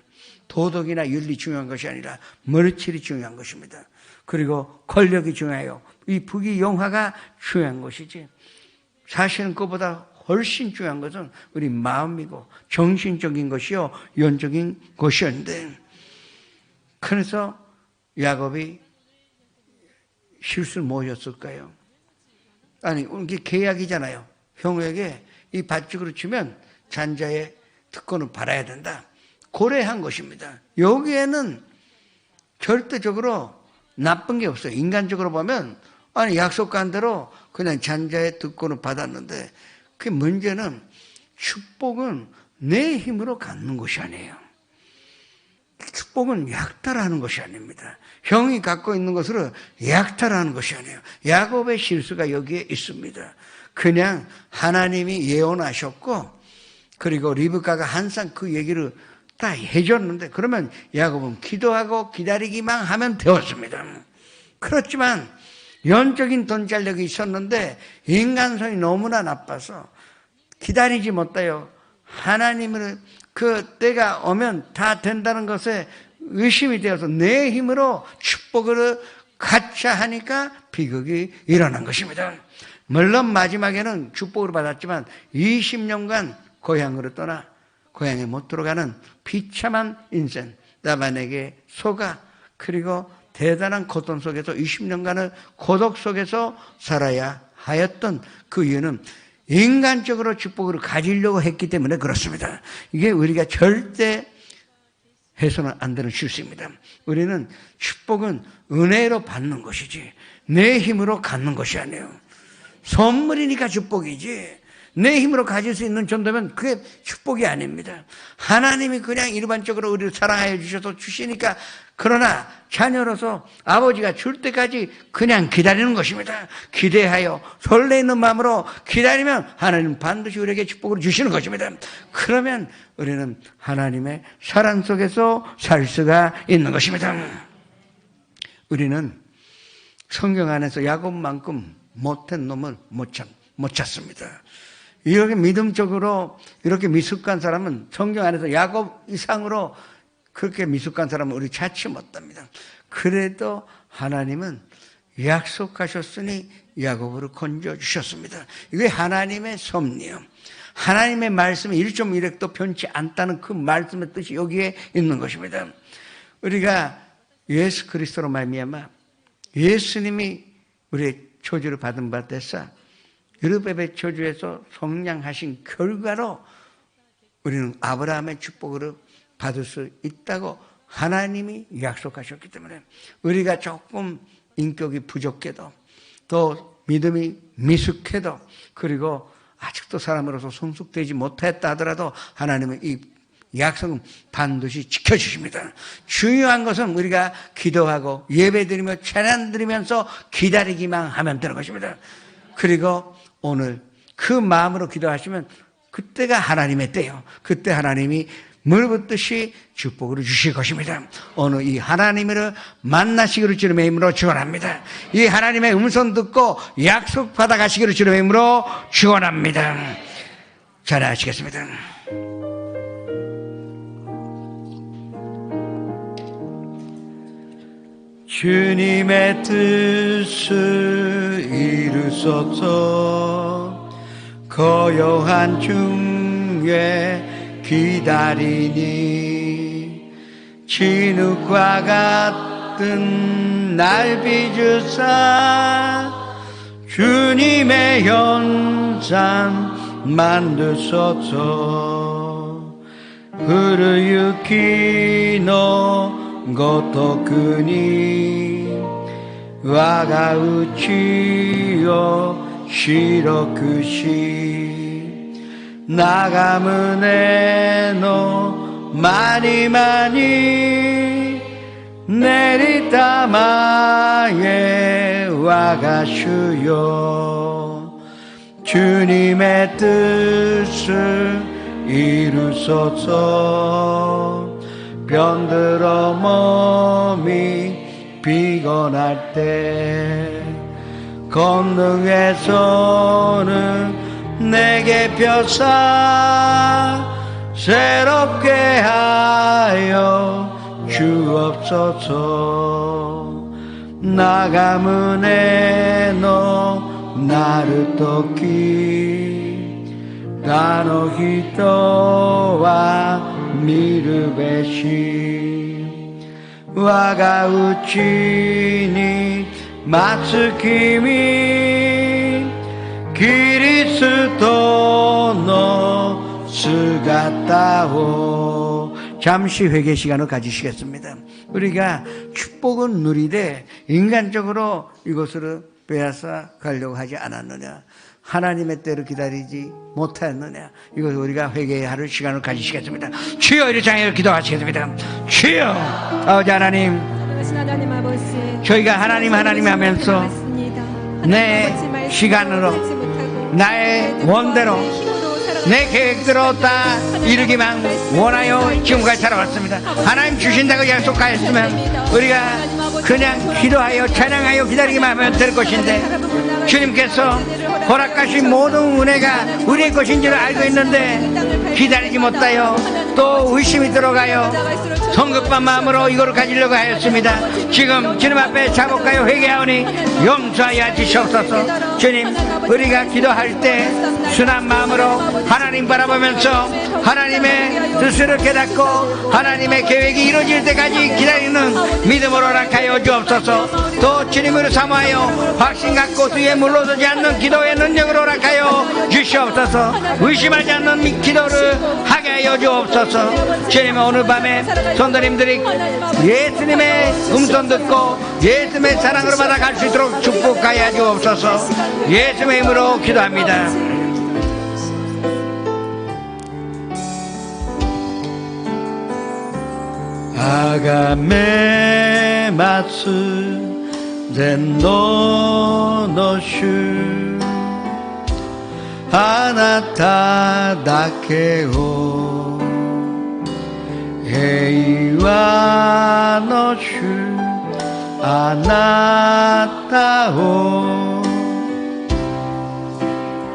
도덕이나 윤리 중요한 것이 아니라 물질이 중요한 것입니다. 그리고 권력이 중요해요. 이 부귀영화가 중요한 것이지. 사실은 그보다 훨씬 중요한 것은 우리 마음이고 정신적인 것이요 영적인 것이었는데, 그래서 야곱이 실수를 뭐였을까요? 아니, 이게 계약이잖아요. 형에게 이 밭죽으로 치면 잔자의 특권을 받아야 된다. 고려한 것입니다. 여기에는 절대적으로 나쁜 게 없어요. 인간적으로 보면 아니 약속한 대로 그냥 잔자의 특권을 받았는데, 그 문제는 축복은 내 힘으로 갖는 것이 아니에요. 축복은 약탈하는 것이 아닙니다. 형이 갖고 있는 것으로 약탈하는 것이 아니에요. 야곱의 실수가 여기에 있습니다. 그냥 하나님이 예언하셨고, 그리고 리브가가 항상 그 얘기를 다 해줬는데, 그러면 야곱은 기도하고 기다리기만 하면 되었습니다. 그렇지만 영적인 돈잘력이 있었는데 인간성이 너무나 나빠서 기다리지 못해요. 하나님을 그 때가 오면 다 된다는 것에 의심이 되어서 내 힘으로 축복을 갖자 하니까 비극이 일어난 것입니다. 물론 마지막에는 축복을 받았지만 20년간 고향으로 떠나 고향에 못 들어가는 비참한 인생, 라반에게 속아, 그리고 대단한 고통 속에서 20년간을 고독 속에서 살아야 하였던 그 이유는 인간적으로 축복을 가지려고 했기 때문에 그렇습니다. 이게 우리가 절대 해서는 안 되는 실수입니다. 우리는 축복은 은혜로 받는 것이지 내 힘으로 갖는 것이 아니에요. 선물이니까 축복이지 내 힘으로 가질 수 있는 정도면 그게 축복이 아닙니다. 하나님이 그냥 일반적으로 우리를 사랑하여 주셔서 주시니까, 그러나 자녀로서 아버지가 줄 때까지 그냥 기다리는 것입니다. 기대하여 설레이는 마음으로 기다리면 하나님 반드시 우리에게 축복을 주시는 것입니다. 그러면 우리는 하나님의 사랑 속에서 살 수가 있는 것입니다. 우리는 성경 안에서 야곱만큼 못한 놈을 못 찾습니다. 이렇게 믿음적으로 이렇게 미숙한 사람은 성경 안에서 야곱 이상으로 그렇게 미숙한 사람은 우리 찾지 못합니다. 그래도 하나님은 약속하셨으니 야곱으로 건져주셨습니다. 이게 하나님의 섭리요. 하나님의 말씀이 1.1획도 변치 않다는 그 말씀의 뜻이 여기에 있는 것입니다. 우리가 예수 그리스도로 말미암아 예수님이 우리의 초주를 받은 바 됐사 여르베벳 초주에서 성량하신 결과로 우리는 아브라함의 축복을 받을 수 있다고 하나님이 약속하셨기 때문에 우리가 조금 인격이 부족해도 또 믿음이 미숙해도 그리고 아직도 사람으로서 성숙되지 못했다 하더라도 하나님은 이 약속은 반드시 지켜주십니다. 중요한 것은 우리가 기도하고 예배드리며 찬양드리면서 기다리기만 하면 되는 것입니다. 그리고 오늘 그 마음으로 기도하시면 그때가 하나님의 때요. 그때 하나님이 물 붓듯이 축복을 주실 것입니다. 오늘 이 하나님을 만나시기를 주님의 이름으로 축원합니다. 이 하나님의 음성 듣고 약속 받아가시기를 주님의 이름으로 축원합니다. 잘하시겠습니다. 주님의 뜻을 이루소서. 고요한 중에 기다리니 진흙과 같은 날 빚으사 주님의 현산 만드소서. 흐르雪のごとくに我が内を白くし、長胸の間に間に練りたまえ我が主よ。주님의 뜻을 이루소서. 병들어 몸이 피곤할 때 권능에서는 내게 펴사 새롭게 하여 주옵소서. 나가문에 너 나를 돕기 나노 히토와 미르베시 와가 우치니 마츠키미 그리스도노 스가타오. 잠시 회개 시간을 가지시겠습니다. 우리가 축복은 누리되 인간적으로 이것을 빼앗아 가려고 하지 않았느냐, 하나님의 때를 기다리지 못했느냐, 이것을 우리가 회개해야 할 시간을 가지시겠습니다. 주여, 이를 향해 기도하시겠습니다. 주여, 아버지 하나님, 저희가 하나님 하면서 내 시간으로 나의 원대로 내 계획대로 다 이루기만 원하여 지금까지 살아왔습니다. 하나님 주신다고 약속하였으면 우리가 그냥 기도하여 찬양하여 기다리기만 하면 될 것인데, 주님께서 허락하신 모든 은혜가 우리의 것인 줄 알고 있는데 기다리지 못하여 또 의심이 들어가요 성급한 마음으로 이거를 가지려고 하였습니다. 지금 주님 앞에 자복하여 회개하오니 용서하여 주시옵소서. 주님, 우리가 기도할 때 순한 마음으로 하나님 바라보면서 하나님의 뜻을 깨닫고 하나님의 계획이 이루어질 때까지 기다리는 믿음으로 허락하여 주옵소서. 또 주님을 사모하여 확신 갖고 뒤에 물러서지 않는 기도의 능력으로 허락하여 주시옵소서. 의심하지 않는 기도를 하게 하여 주옵소서. 주님, 오늘 밤에 성도님들이 예수님의 음성 듣고 예수님의 사랑으로 받아갈 수 있도록 축복하여 주옵소서. 예수님의 이름으로 기도합니다. 아가메 마스 젠노노슈 아나타 다케오 헤이와 노슈 아나타오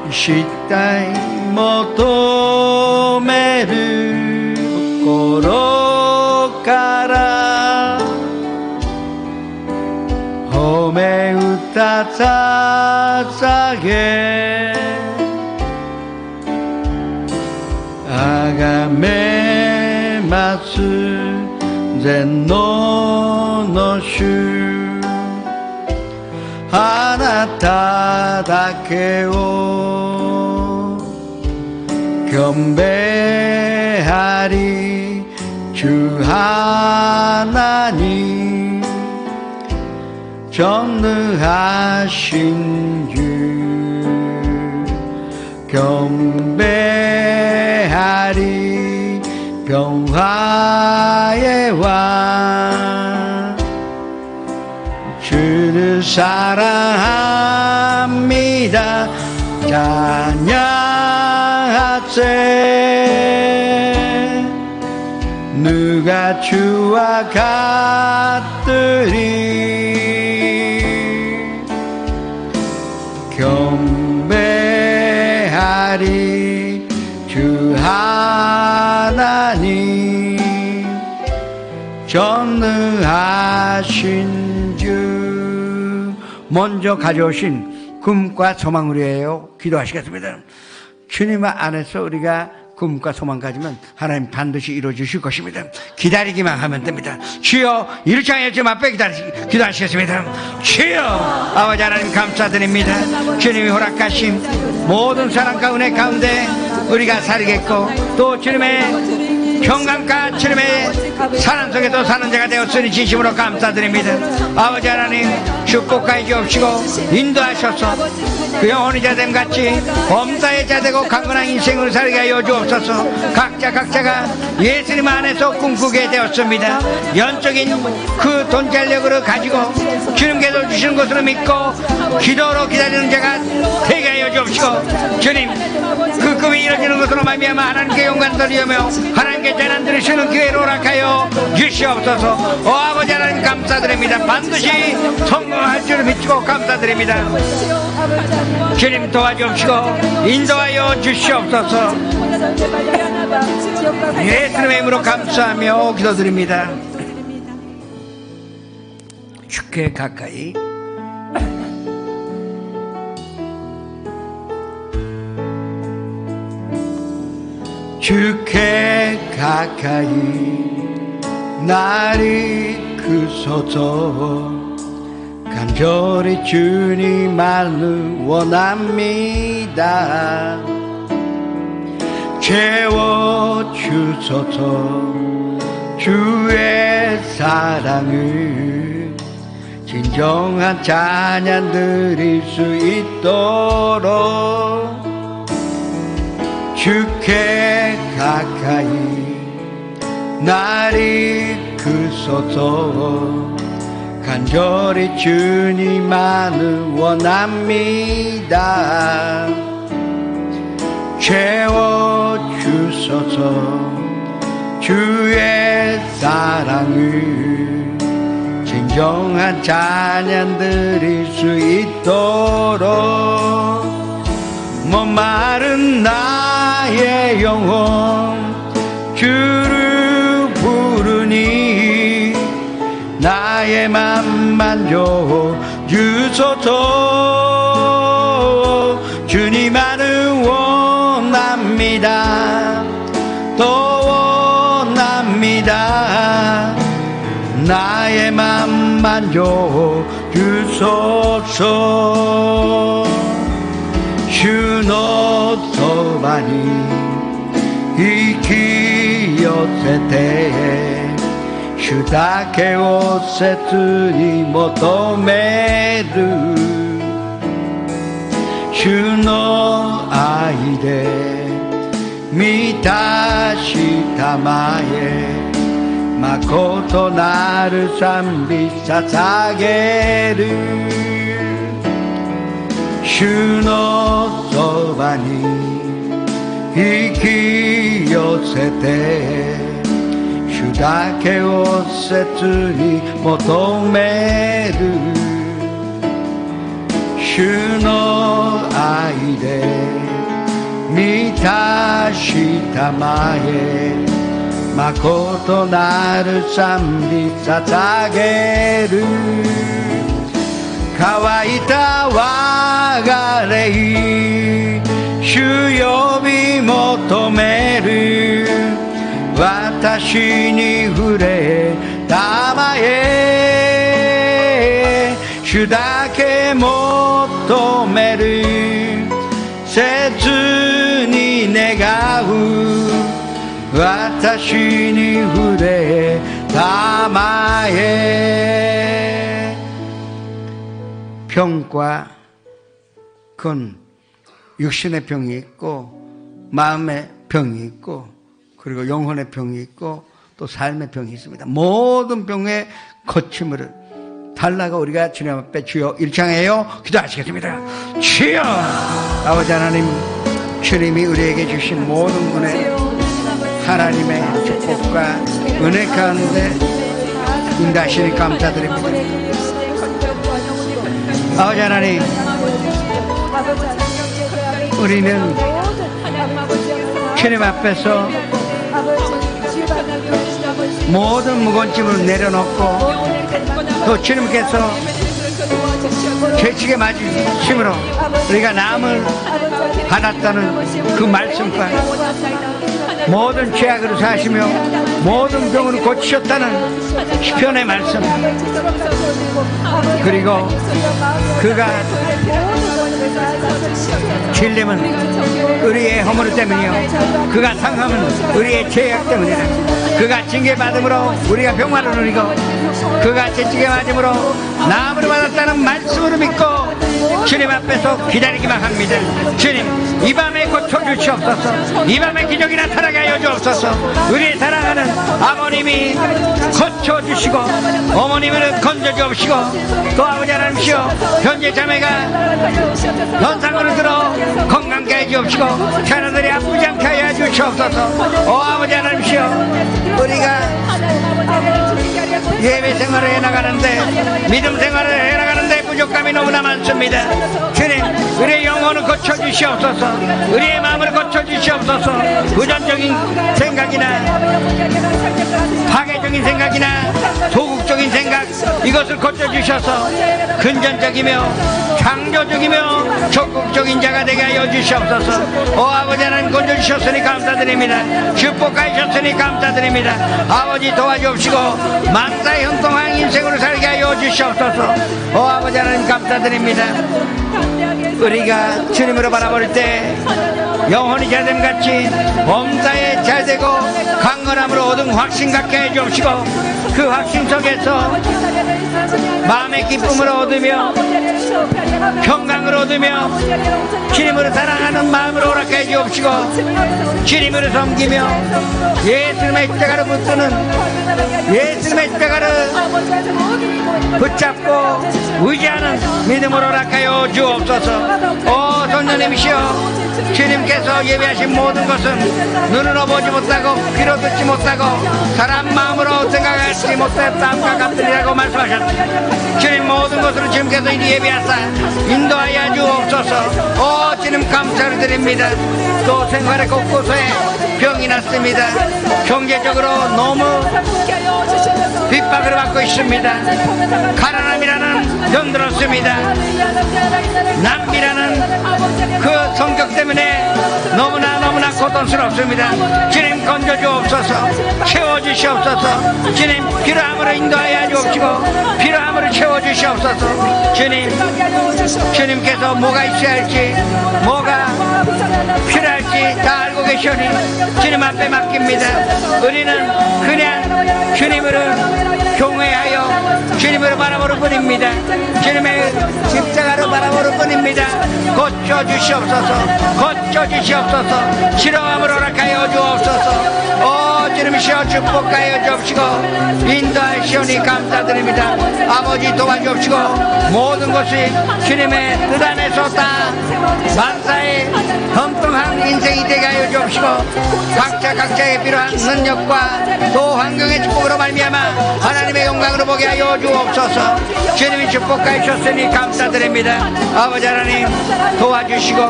시타이 모토메르心から褒め歌捧げあがめます全能の主あなただけを경배하리 주 하나님 전능하신 주 경배하리 평화의 왕 주를 사랑합니다. 찬양하세 누가 주와 같으리 경배하리 주 하나님 전능하신 주. 먼저 가져오신 꿈과 소망을 위하여 기도하시겠습니다. 주님 안에서 우리가 꿈과 소망 가지면 하나님 반드시 이루어 주실 것입니다. 기다리기만 하면 됩니다. 주여 이렇게 하여 주 앞에 기도하시겠습니다. 주여 아버지 하나님 감사드립니다. 주님이 허락하신 모든 사랑과 은혜 가운데 우리가 살겠고 또 주님의 평강과 주님의 사랑 속에도 사는 자가 되었으니 진심으로 감사드립니다. 아버지 하나님 축복하여 주옵시고 인도하셔서 그 영혼의 자됨 같이 범사의 자되고 강건한 인생을 살게 하여 주옵소서. 각자가 예수님 안에서 꿈꾸게 되었습니다. 영적인 그 돈잘력으로 가지고 주님께서 주시는 것으로 믿고 기도로 기다리는 자가 되게 하여 주옵시고 주님 그 꿈이 이루어지는 것으로 말미암아 하나님께 영광 돌리며 하나님께 재난 들으시는 기회를 허락하여 주시옵소서. 오 아버지 하나님 감사드립니다. 반드시 성공할 줄을 믿고 감사드립니다. 주님 도와주옵시고 인도하여 주시옵소서. 예수님의 이름으로 감사하며 기도드립니다. 주께 가까이 주께 가까이 나를 이끄소서. 간절히 주님만을 원합니다. 채워주소서. 주의 사랑을 진정한 찬양 드릴 수 있도록 주께 가까이 나를 이끄소서. 간절히 주님만을 원합니다. 채워주소서. 주의 사랑을 진정한 찬양 드릴 수 있도록 목마른 나의 영혼 주를 부르니 나의 맘만 주소서. 주님만을 원합니다. 또 원합니다. 나의 맘만 주소서. 주노 많이 이기요세테主だけを切に求める主の愛で満たしたまえ誠なる賛美捧げる主のそばに引き寄せて主だけを切に求める主の愛で満たしたまえ誠なる賛美捧げる乾いた我が霊主呼び求める私に触れたまえ主だけ求める切に願う私に触れたまえ병과 그건 육신의 병이 있고 마음의 병이 있고 그리고 영혼의 병이 있고 또 삶의 병이 있습니다. 모든 병의 거침을 달라가 우리가 주님 앞에 주여 일창해요 기도하시겠습니다. 주여 아버지 하나님 주님이 우리에게 주신 모든 은혜 하나님의 축복과 은혜 가운데 인도하시니 감사드립니다. 아버지 하나님 우리는 주님 앞에서 모든 무거운 짐을 내려놓고 또 주님께서 죄책에 맞으심으로 우리가 남을 받았다는 그 말씀과 모든 죄악으로 사시며 모든 병을 고치셨다는 시편의 말씀, 그리고 그가 질림은 우리의 허물 때문이요 그가 상함은 우리의 죄악 때문이라. 그가 징계받음으로 우리가 병화를 누리고 그가 채찍에 맞음으로 나음을 받았다는 말씀으로 믿고 주님 앞에서 기다리기만 합니다. 주님, 이 밤에 고쳐주시옵소서. 이 밤에 기적이 나타나게 하여 주옵소서. 우리의 사랑하는 아버님이 고쳐주시고 어머님을 건져주옵시고 또 아버지 하나님이시여 현재 자매가 현상으로 들어 건강케 해 주옵시고 자녀들이 아프지 않게 하여 주시옵소서. 아버지 하나님이시여 우리가 예배 생활을 해나가는데 믿음 생활을 해나가는데 부족함이 너무나 많습니다. 주님, 우리의 영혼을 고쳐주시옵소서. 우리의 마음을 고쳐주시옵소서. 부정적인 생각이나 파괴적인 생각이나 소극적인 생각, 이것을 고쳐주셔서 근전적이며 창조적이며 적극적인 자가 되게 하여 주시옵소서. 아버지 하나님 건져주셨으니 감사드립니다. 축복하셨으니 감사드립니다. 아버지 도와주옵시고 만사의 형통한 인생으로 살게 하여 주시옵소서. 아버지 하나님 감사드립니다. 우리가 주님으로 바라볼 때 영혼이 잘됨같이 범사에 잘되고 강건함으로 얻은 확신 갖게 해 주옵시고 그 확신 속에서 마음의 기쁨을 얻으며 평강을 얻으며 주님으로 사랑하는 마음으로 허락해 해 주옵시고 주님으로 섬기며 예수님의 십자가를 붙드는 예수님의 십자가를 붙잡고 의지하는 믿음으로 허락하여 주옵소서. 성령님이시여 주님께서 예배하신 모든 것은 눈으로 보지 못하고 귀로 듣지 못하고 사람 마음으로 생각하지 못했다함과 같으리라고 말씀하셨습니다. 주님 모든 것으로 주님께서 예배하사 인도하여 주옵소서. 주님 감사를 드립니다. 또 생활의 곳곳에 병이 났습니다. 경제적으로 너무 핍박을 받고 있습니다. 가난함이라는 병 들었습니다. 남비라는 그 성격 때문에 너무나 고통스럽습니다. 주님 건져주옵소서. 채워주시옵소서. 주님 필요함으로 인도하여 주옵시고 필요함으로 채워주시옵소서. 주님께서 뭐가 있어야 할지 뭐가 필요할지 다 알고 계시오니 주님 앞에 맡깁니다. 우리는 그냥 주님으로 경외하여 주님으로 바라보는 뿐입니다. 주님의 십자가로 바라보는 뿐입니다. 고쳐주시옵소서. 고쳐주시옵소서. 치료함을 허락하여 주옵소서. 주님이시여 축복하여 주옵시고 인도하시오니 감사드립니다. 아버지 도와주옵시고 모든 것이 주님의 뜻 안에서 다 만사의 형통한 인생이 되게 하여 주옵시고 각자의 필요한 능력과 또 환경의 축복으로 말미암아 하나님의 영광으로 보게 하여 주옵소서. 주님이 축복하여 주셨으니 감사드립니다. 아버지 하나님 도와주시고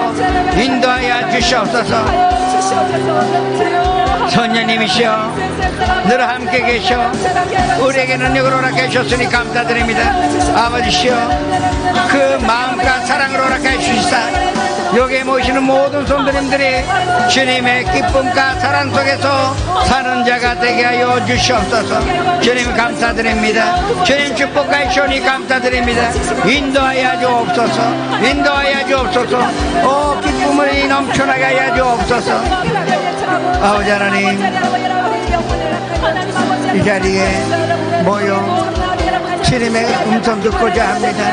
인도하여 주시옵소서. 선녀님이시여 늘 함께 계셔 우리에게 능력을 허락해 주셨으니 감사드립니다. 아버지시여 그 마음과 사랑을 허락해 주시사 여기에 모이시는 모든 성도님들이 주님의 기쁨과 사랑 속에서 사는 자가 되게 하여 주시옵소서. 주님 감사드립니다. 주님 축복하여 주시니 감사드립니다. 인도하여 주옵소서. 인도하여 주옵소서. 기쁨을 넘쳐나게 하여 주옵소서. 아버지 하나님 이 자리에 모여 주님의 음성 듣고자 합니다.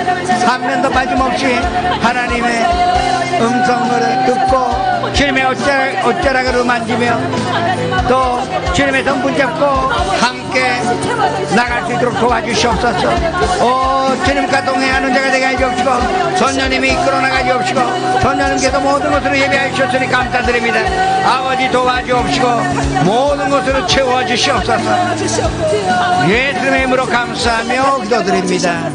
한 면도 빠짐없이 하나님의 음성을 듣고 주님의 옷자락으로 만지며 또 주님의 손 붙잡고 함께 나갈 수 있도록 도와주시옵소서. 주님과 동행하는 자가 되게 하여 주옵시고 선녀님이 이끌어 나가 주옵시고 선녀님께서 모든 것으로 예배하여 주셨으니 감사드립니다. 아버지 도와주옵시고 모든 것으로 채워주시옵소서. 예수님의 이름으로 감사하며 기도드립니다.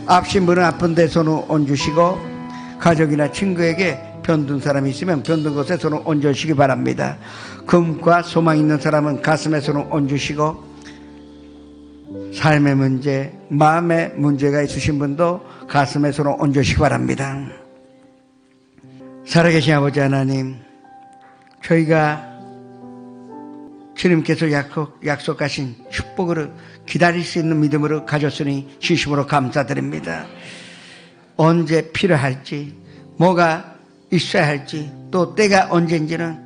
아프신 분은 아픈 데 손을 얹으시고 가족이나 친구에게 병든 사람이 있으면 병든 곳에 손을 얹으시기 바랍니다. 금과 소망 있는 사람은 가슴에 손을 얹으시고 삶의 문제, 마음의 문제가 있으신 분도 가슴에 손을 얹으시기 바랍니다. 살아계신 아버지 하나님, 저희가 주님께서 약속하신 축복을 기다릴 수 있는 믿음으로 가졌으니 진심으로 감사드립니다. 언제 필요할지, 뭐가 있어야 할지, 또 때가 언제인지는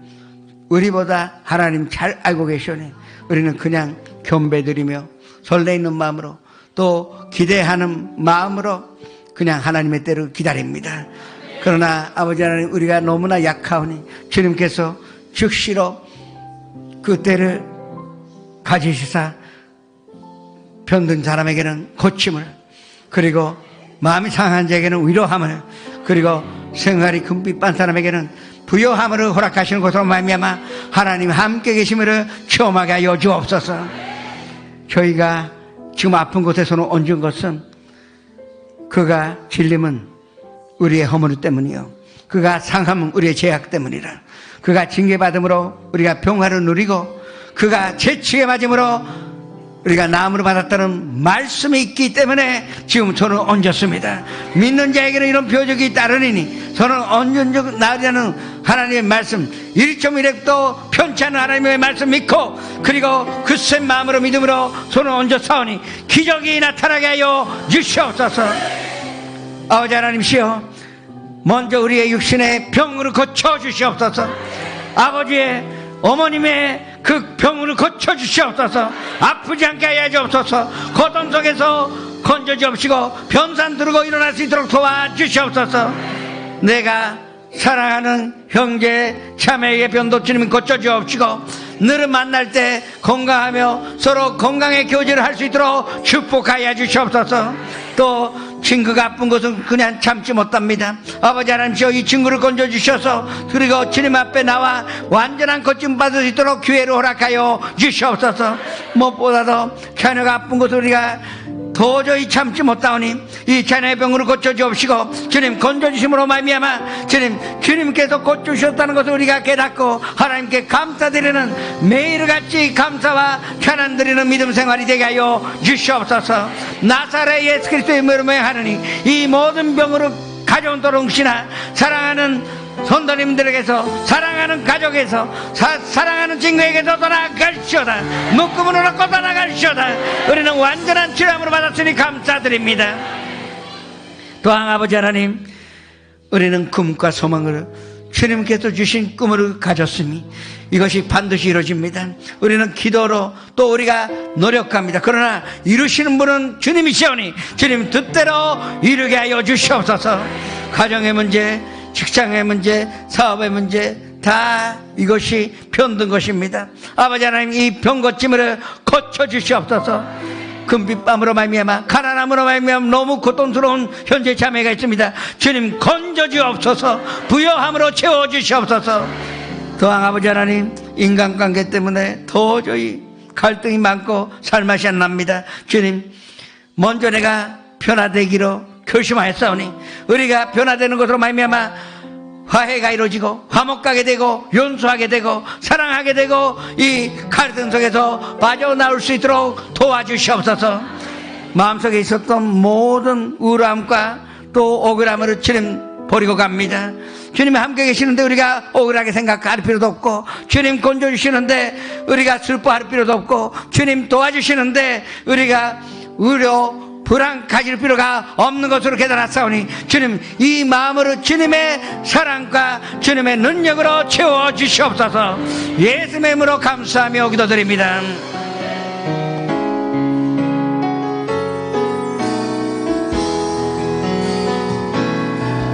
우리보다 하나님 잘 알고 계시오니 우리는 그냥 겸배드리며 설레이는 마음으로 또 기대하는 마음으로 그냥 하나님의 때를 기다립니다. 그러나 아버지 하나님, 우리가 너무나 약하오니 주님께서 즉시로 그 때를 가지시사 병든 사람에게는 고침을, 그리고 마음이 상한 자에게는 위로함을, 그리고 생활이 금빛 빤 사람에게는 부요함을 허락하시는 것으로 말미암아 하나님 함께 계심을 체험하게 하여 주옵소서. 저희가 지금 아픈 곳에서는 얹은 것은 그가 질림은 우리의 허물 때문이요, 그가 상함은 우리의 죄악 때문이라. 그가 징계받음으로 우리가 평화를 누리고 그가 채찍에 맞음으로 우리가 나음으로 받았다는 말씀이 있기 때문에 지금 저는 얹었습니다. 믿는 자에게는 이런 표적이 따르니 저는 얹은 적 나으리라는 하나님의 말씀 1.1획도 편치 않은 하나님의 말씀 믿고, 그리고 그 센 마음으로 믿음으로 손을 얹어 사오니 기적이 나타나게 하여 주시옵소서. 아버지 하나님이시여, 먼저 우리의 육신의 병으로 고쳐주시옵소서. 아버지의 어머님의 그 병으로 고쳐주시옵소서. 아프지 않게 하여 주옵소서. 고통 속에서 건져주옵시고 변산 들고 일어날 수 있도록 도와주시옵소서. 내가 사랑하는 형제 자매의 병도 주님 고쳐주옵시고, 너를 만날 때 건강하며 서로 건강의 교제를 할 수 있도록 축복하여 주시옵소서. 또 친구가 아픈 것은 그냥 참지 못합니다. 아버지 하나님이여, 이 친구를 건져주셔서 그리고 주님 앞에 나와 완전한 고침 받을 수 있도록 기회를 허락하여 주시옵소서. 무엇보다도 자녀가 아픈 것을 우리가 도저히 참지 못하오니 이 자녀의 병으로 고쳐주옵시고, 주님 건져주심으로 말미암아 주님께서 고쳐주셨다는 것을 우리가 깨닫고 하나님께 감사드리는 매일같이 감사와 찬양 드리는 믿음 생활이 되게 하여 주시옵소서. 나사렛 예수 그리스도의 이름으로 하느니 이 모든 병으로 가져온 도롱시나 사랑하는 선도님들에게서, 사랑하는 가족에서, 사랑하는 친구에게서 떠나갈시오다. 묶음으로 놓고 떠나갈시오다. 우리는 완전한 치료함으로 받았으니 감사드립니다. 또한 아버지 하나님, 우리는 꿈과 소망을 주님께서 주신 꿈을 가졌으니 이것이 반드시 이루어집니다. 우리는 기도로 또 우리가 노력합니다. 그러나 이루시는 분은 주님이시오니 주님 뜻대로 이루게 하여 주시옵소서. 가정의 문제, 직장의 문제, 사업의 문제, 다 이것이 병든 것입니다. 아버지 하나님, 이 병고침을 고쳐주시옵소서. 금빛밤으로 말미암아 가난함으로 말미암아 너무 고통스러운 현재 자매가 있습니다. 주님 건져주옵소서. 부요함으로 채워주시옵소서. 또한 아버지 하나님, 인간관계 때문에 도저히 갈등이 많고 살맛이 안 납니다. 주님, 먼저 내가 변화되기로 결심하였사오니 우리가 변화되는 것으로 말미암아 화해가 이루어지고 화목하게 되고 용서하게 되고 사랑하게 되고 이 갈등 속에서 빠져나올 수 있도록 도와주시옵소서. 마음속에 있었던 모든 우울함과 또 억울함을 주님 버리고 갑니다. 주님 함께 계시는데 우리가 억울하게 생각할 필요도 없고, 주님 건져주시는데 우리가 슬퍼할 필요도 없고, 주님 도와주시는데 우리가 불안 가질 필요가 없는 것으로 깨달았사오니 주님, 이 마음으로 주님의 사랑과 주님의 능력으로 채워주시옵소서. 예수의 이름으로 감사하며 기도드립니다.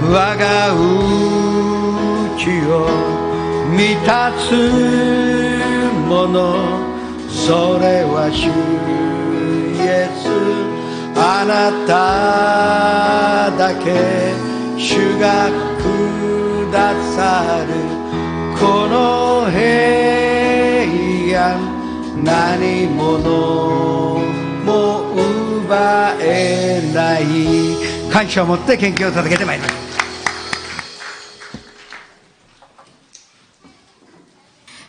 와가 우주요 미타스 모노 소레와 주 예수 あなただけ主がくださるこの平安、何者も奪えない。感謝を持って献金を捧げてまいります。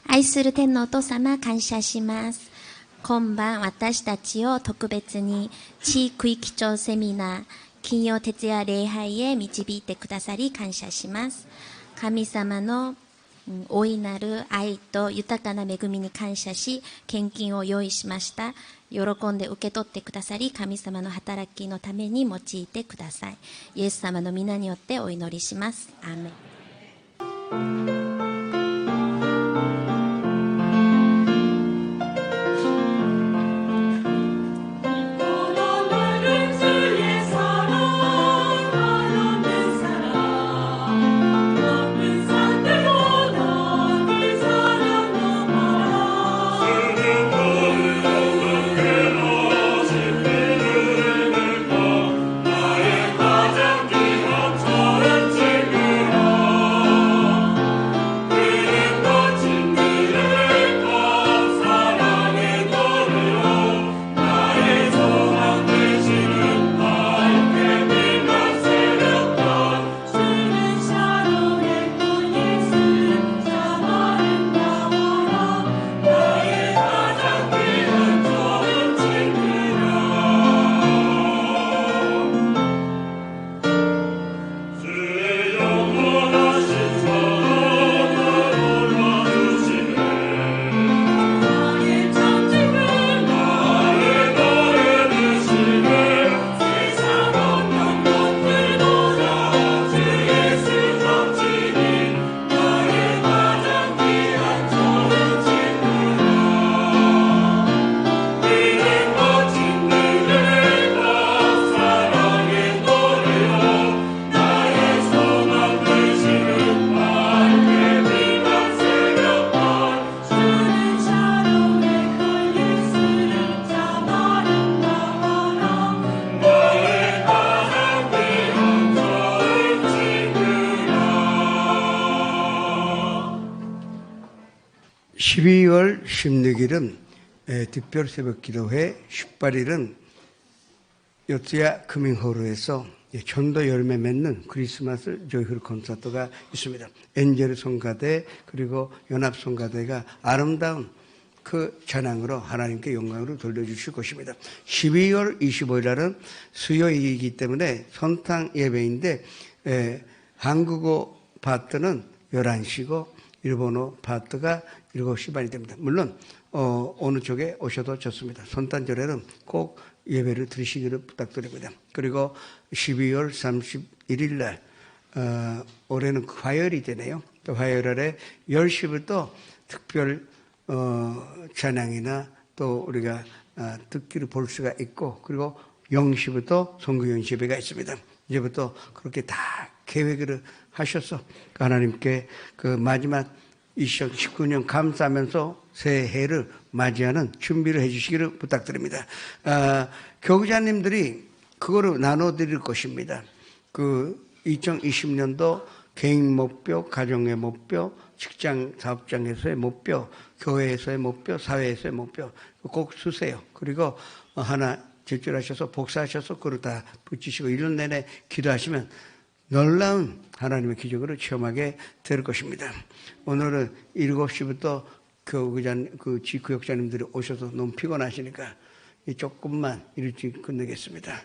愛する天のお父様、感謝します。今晩私たちを特別に地区基調セミナー金曜徹夜礼拝へ導いてくださり感謝します。神様の大いなる愛と豊かな恵みに感謝し、献金を用意しました。喜んで受け取ってくださり、神様の働きのために用いてください。イエス様の皆によってお祈りします。アーメン。(12월 16일은) 특별 새벽 기도회, 18일은 요트야 금잉홀에서 전도 열매 맺는 크리스마스 조이풀 콘서트가 있습니다. 엔젤 성가대 그리고 연합 성가대가 아름다운 그 찬양으로 하나님께 영광으로 돌려주실 것입니다. 12월 25일 날은 수요일이기 때문에 선탕 예배인데 한국어 파트는 11시고 일본어 파트가 7시 반이 됩니다. 물론 어느 쪽에 오셔도 좋습니다. 선탄절에는 꼭 예배를 드리시기를 부탁드립니다. 그리고 12월 31일 날 올해는 화요일이 되네요. 또 화요일에 10시부터 특별 찬양이나 또 우리가 듣기를 볼 수가 있고, 그리고 0시부터 선교연시회가 있습니다. 이제부터 그렇게 다 계획을 하셔서 하나님께 그 마지막 2019년 감사하면서 새해를 맞이하는 준비를 해주시기를 부탁드립니다. 교구자님들이 그거를 나눠드릴 것입니다. 그 2020년도 개인 목표, 가정의 목표, 직장 사업장에서의 목표, 교회에서의 목표, 사회에서의 목표 꼭 쓰세요. 그리고 하나 제출하셔서 복사하셔서 그걸 다 붙이시고 1년 내내 기도하시면 놀라운 하나님의 기적을 체험하게 될 것입니다. 오늘은 7시부터 그 지구역자님들이 오셔서 너무 피곤하시니까 조금만 일찍 끝내겠습니다.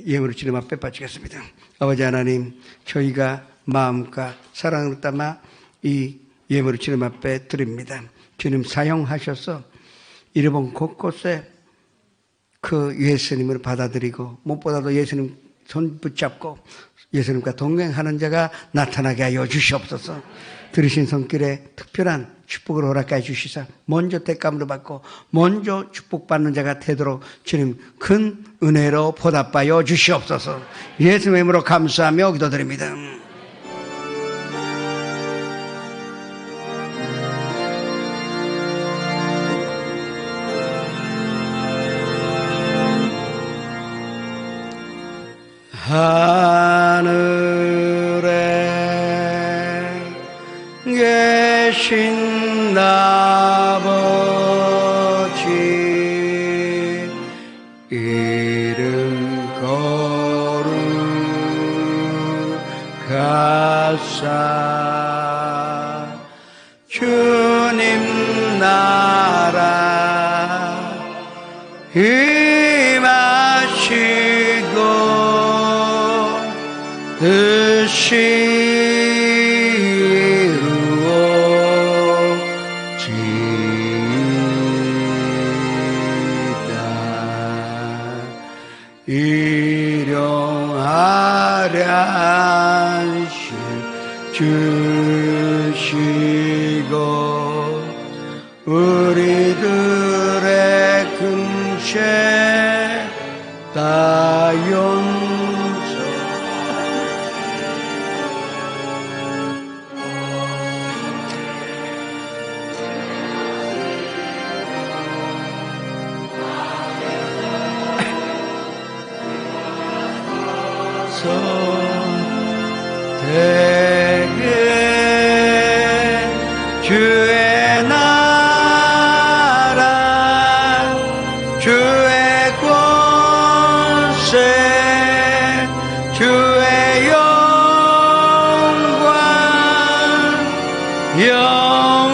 예물을 주님 앞에 바치겠습니다. 아버지 하나님, 저희가 마음과 사랑을 담아 이 예물을 주님 앞에 드립니다. 주님 사용하셔서 일본 곳곳에 그 예수님을 받아들이고 무엇보다도 예수님 손 붙잡고 예수님과 동행하는 자가 나타나게 하여 주시옵소서. 들으신 손길에 특별한 축복을 허락해 주시사 먼저 대감으로 받고 먼저 축복받는 자가 되도록 주님 큰 은혜로 보답하여 주시옵소서. 예수님의 이름으로 감사하며 기도드립니다. 하늘에 계신 아버지 이름 거룩하사 주님 나라 임하시고 뜻이 이루어지게 일용하랴 주시고 우리들의 금죄 다 용서 되게 주의 나라 주의 권세 주의 영광 영원히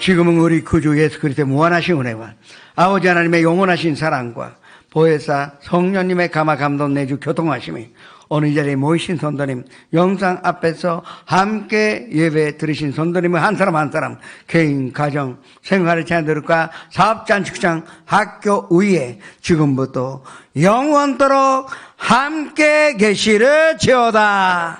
지금은 우리 구주 예수 그리스도의 무한하신 은혜와 아버지 하나님의 영원하신 사랑과 보혜사 성령님의 감화 감동 내주 교통하심이 오늘 이 자리에 모이신 성도님 영상 앞에서 함께 예배 들으신 성도님의 한 사람 한 사람 개인 가정 생활의 자녀들과 사업장 직장 학교 위에 지금부터 영원토록 함께 계시르지어다.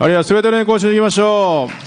하리야, すべての栄光を主に行きましょう。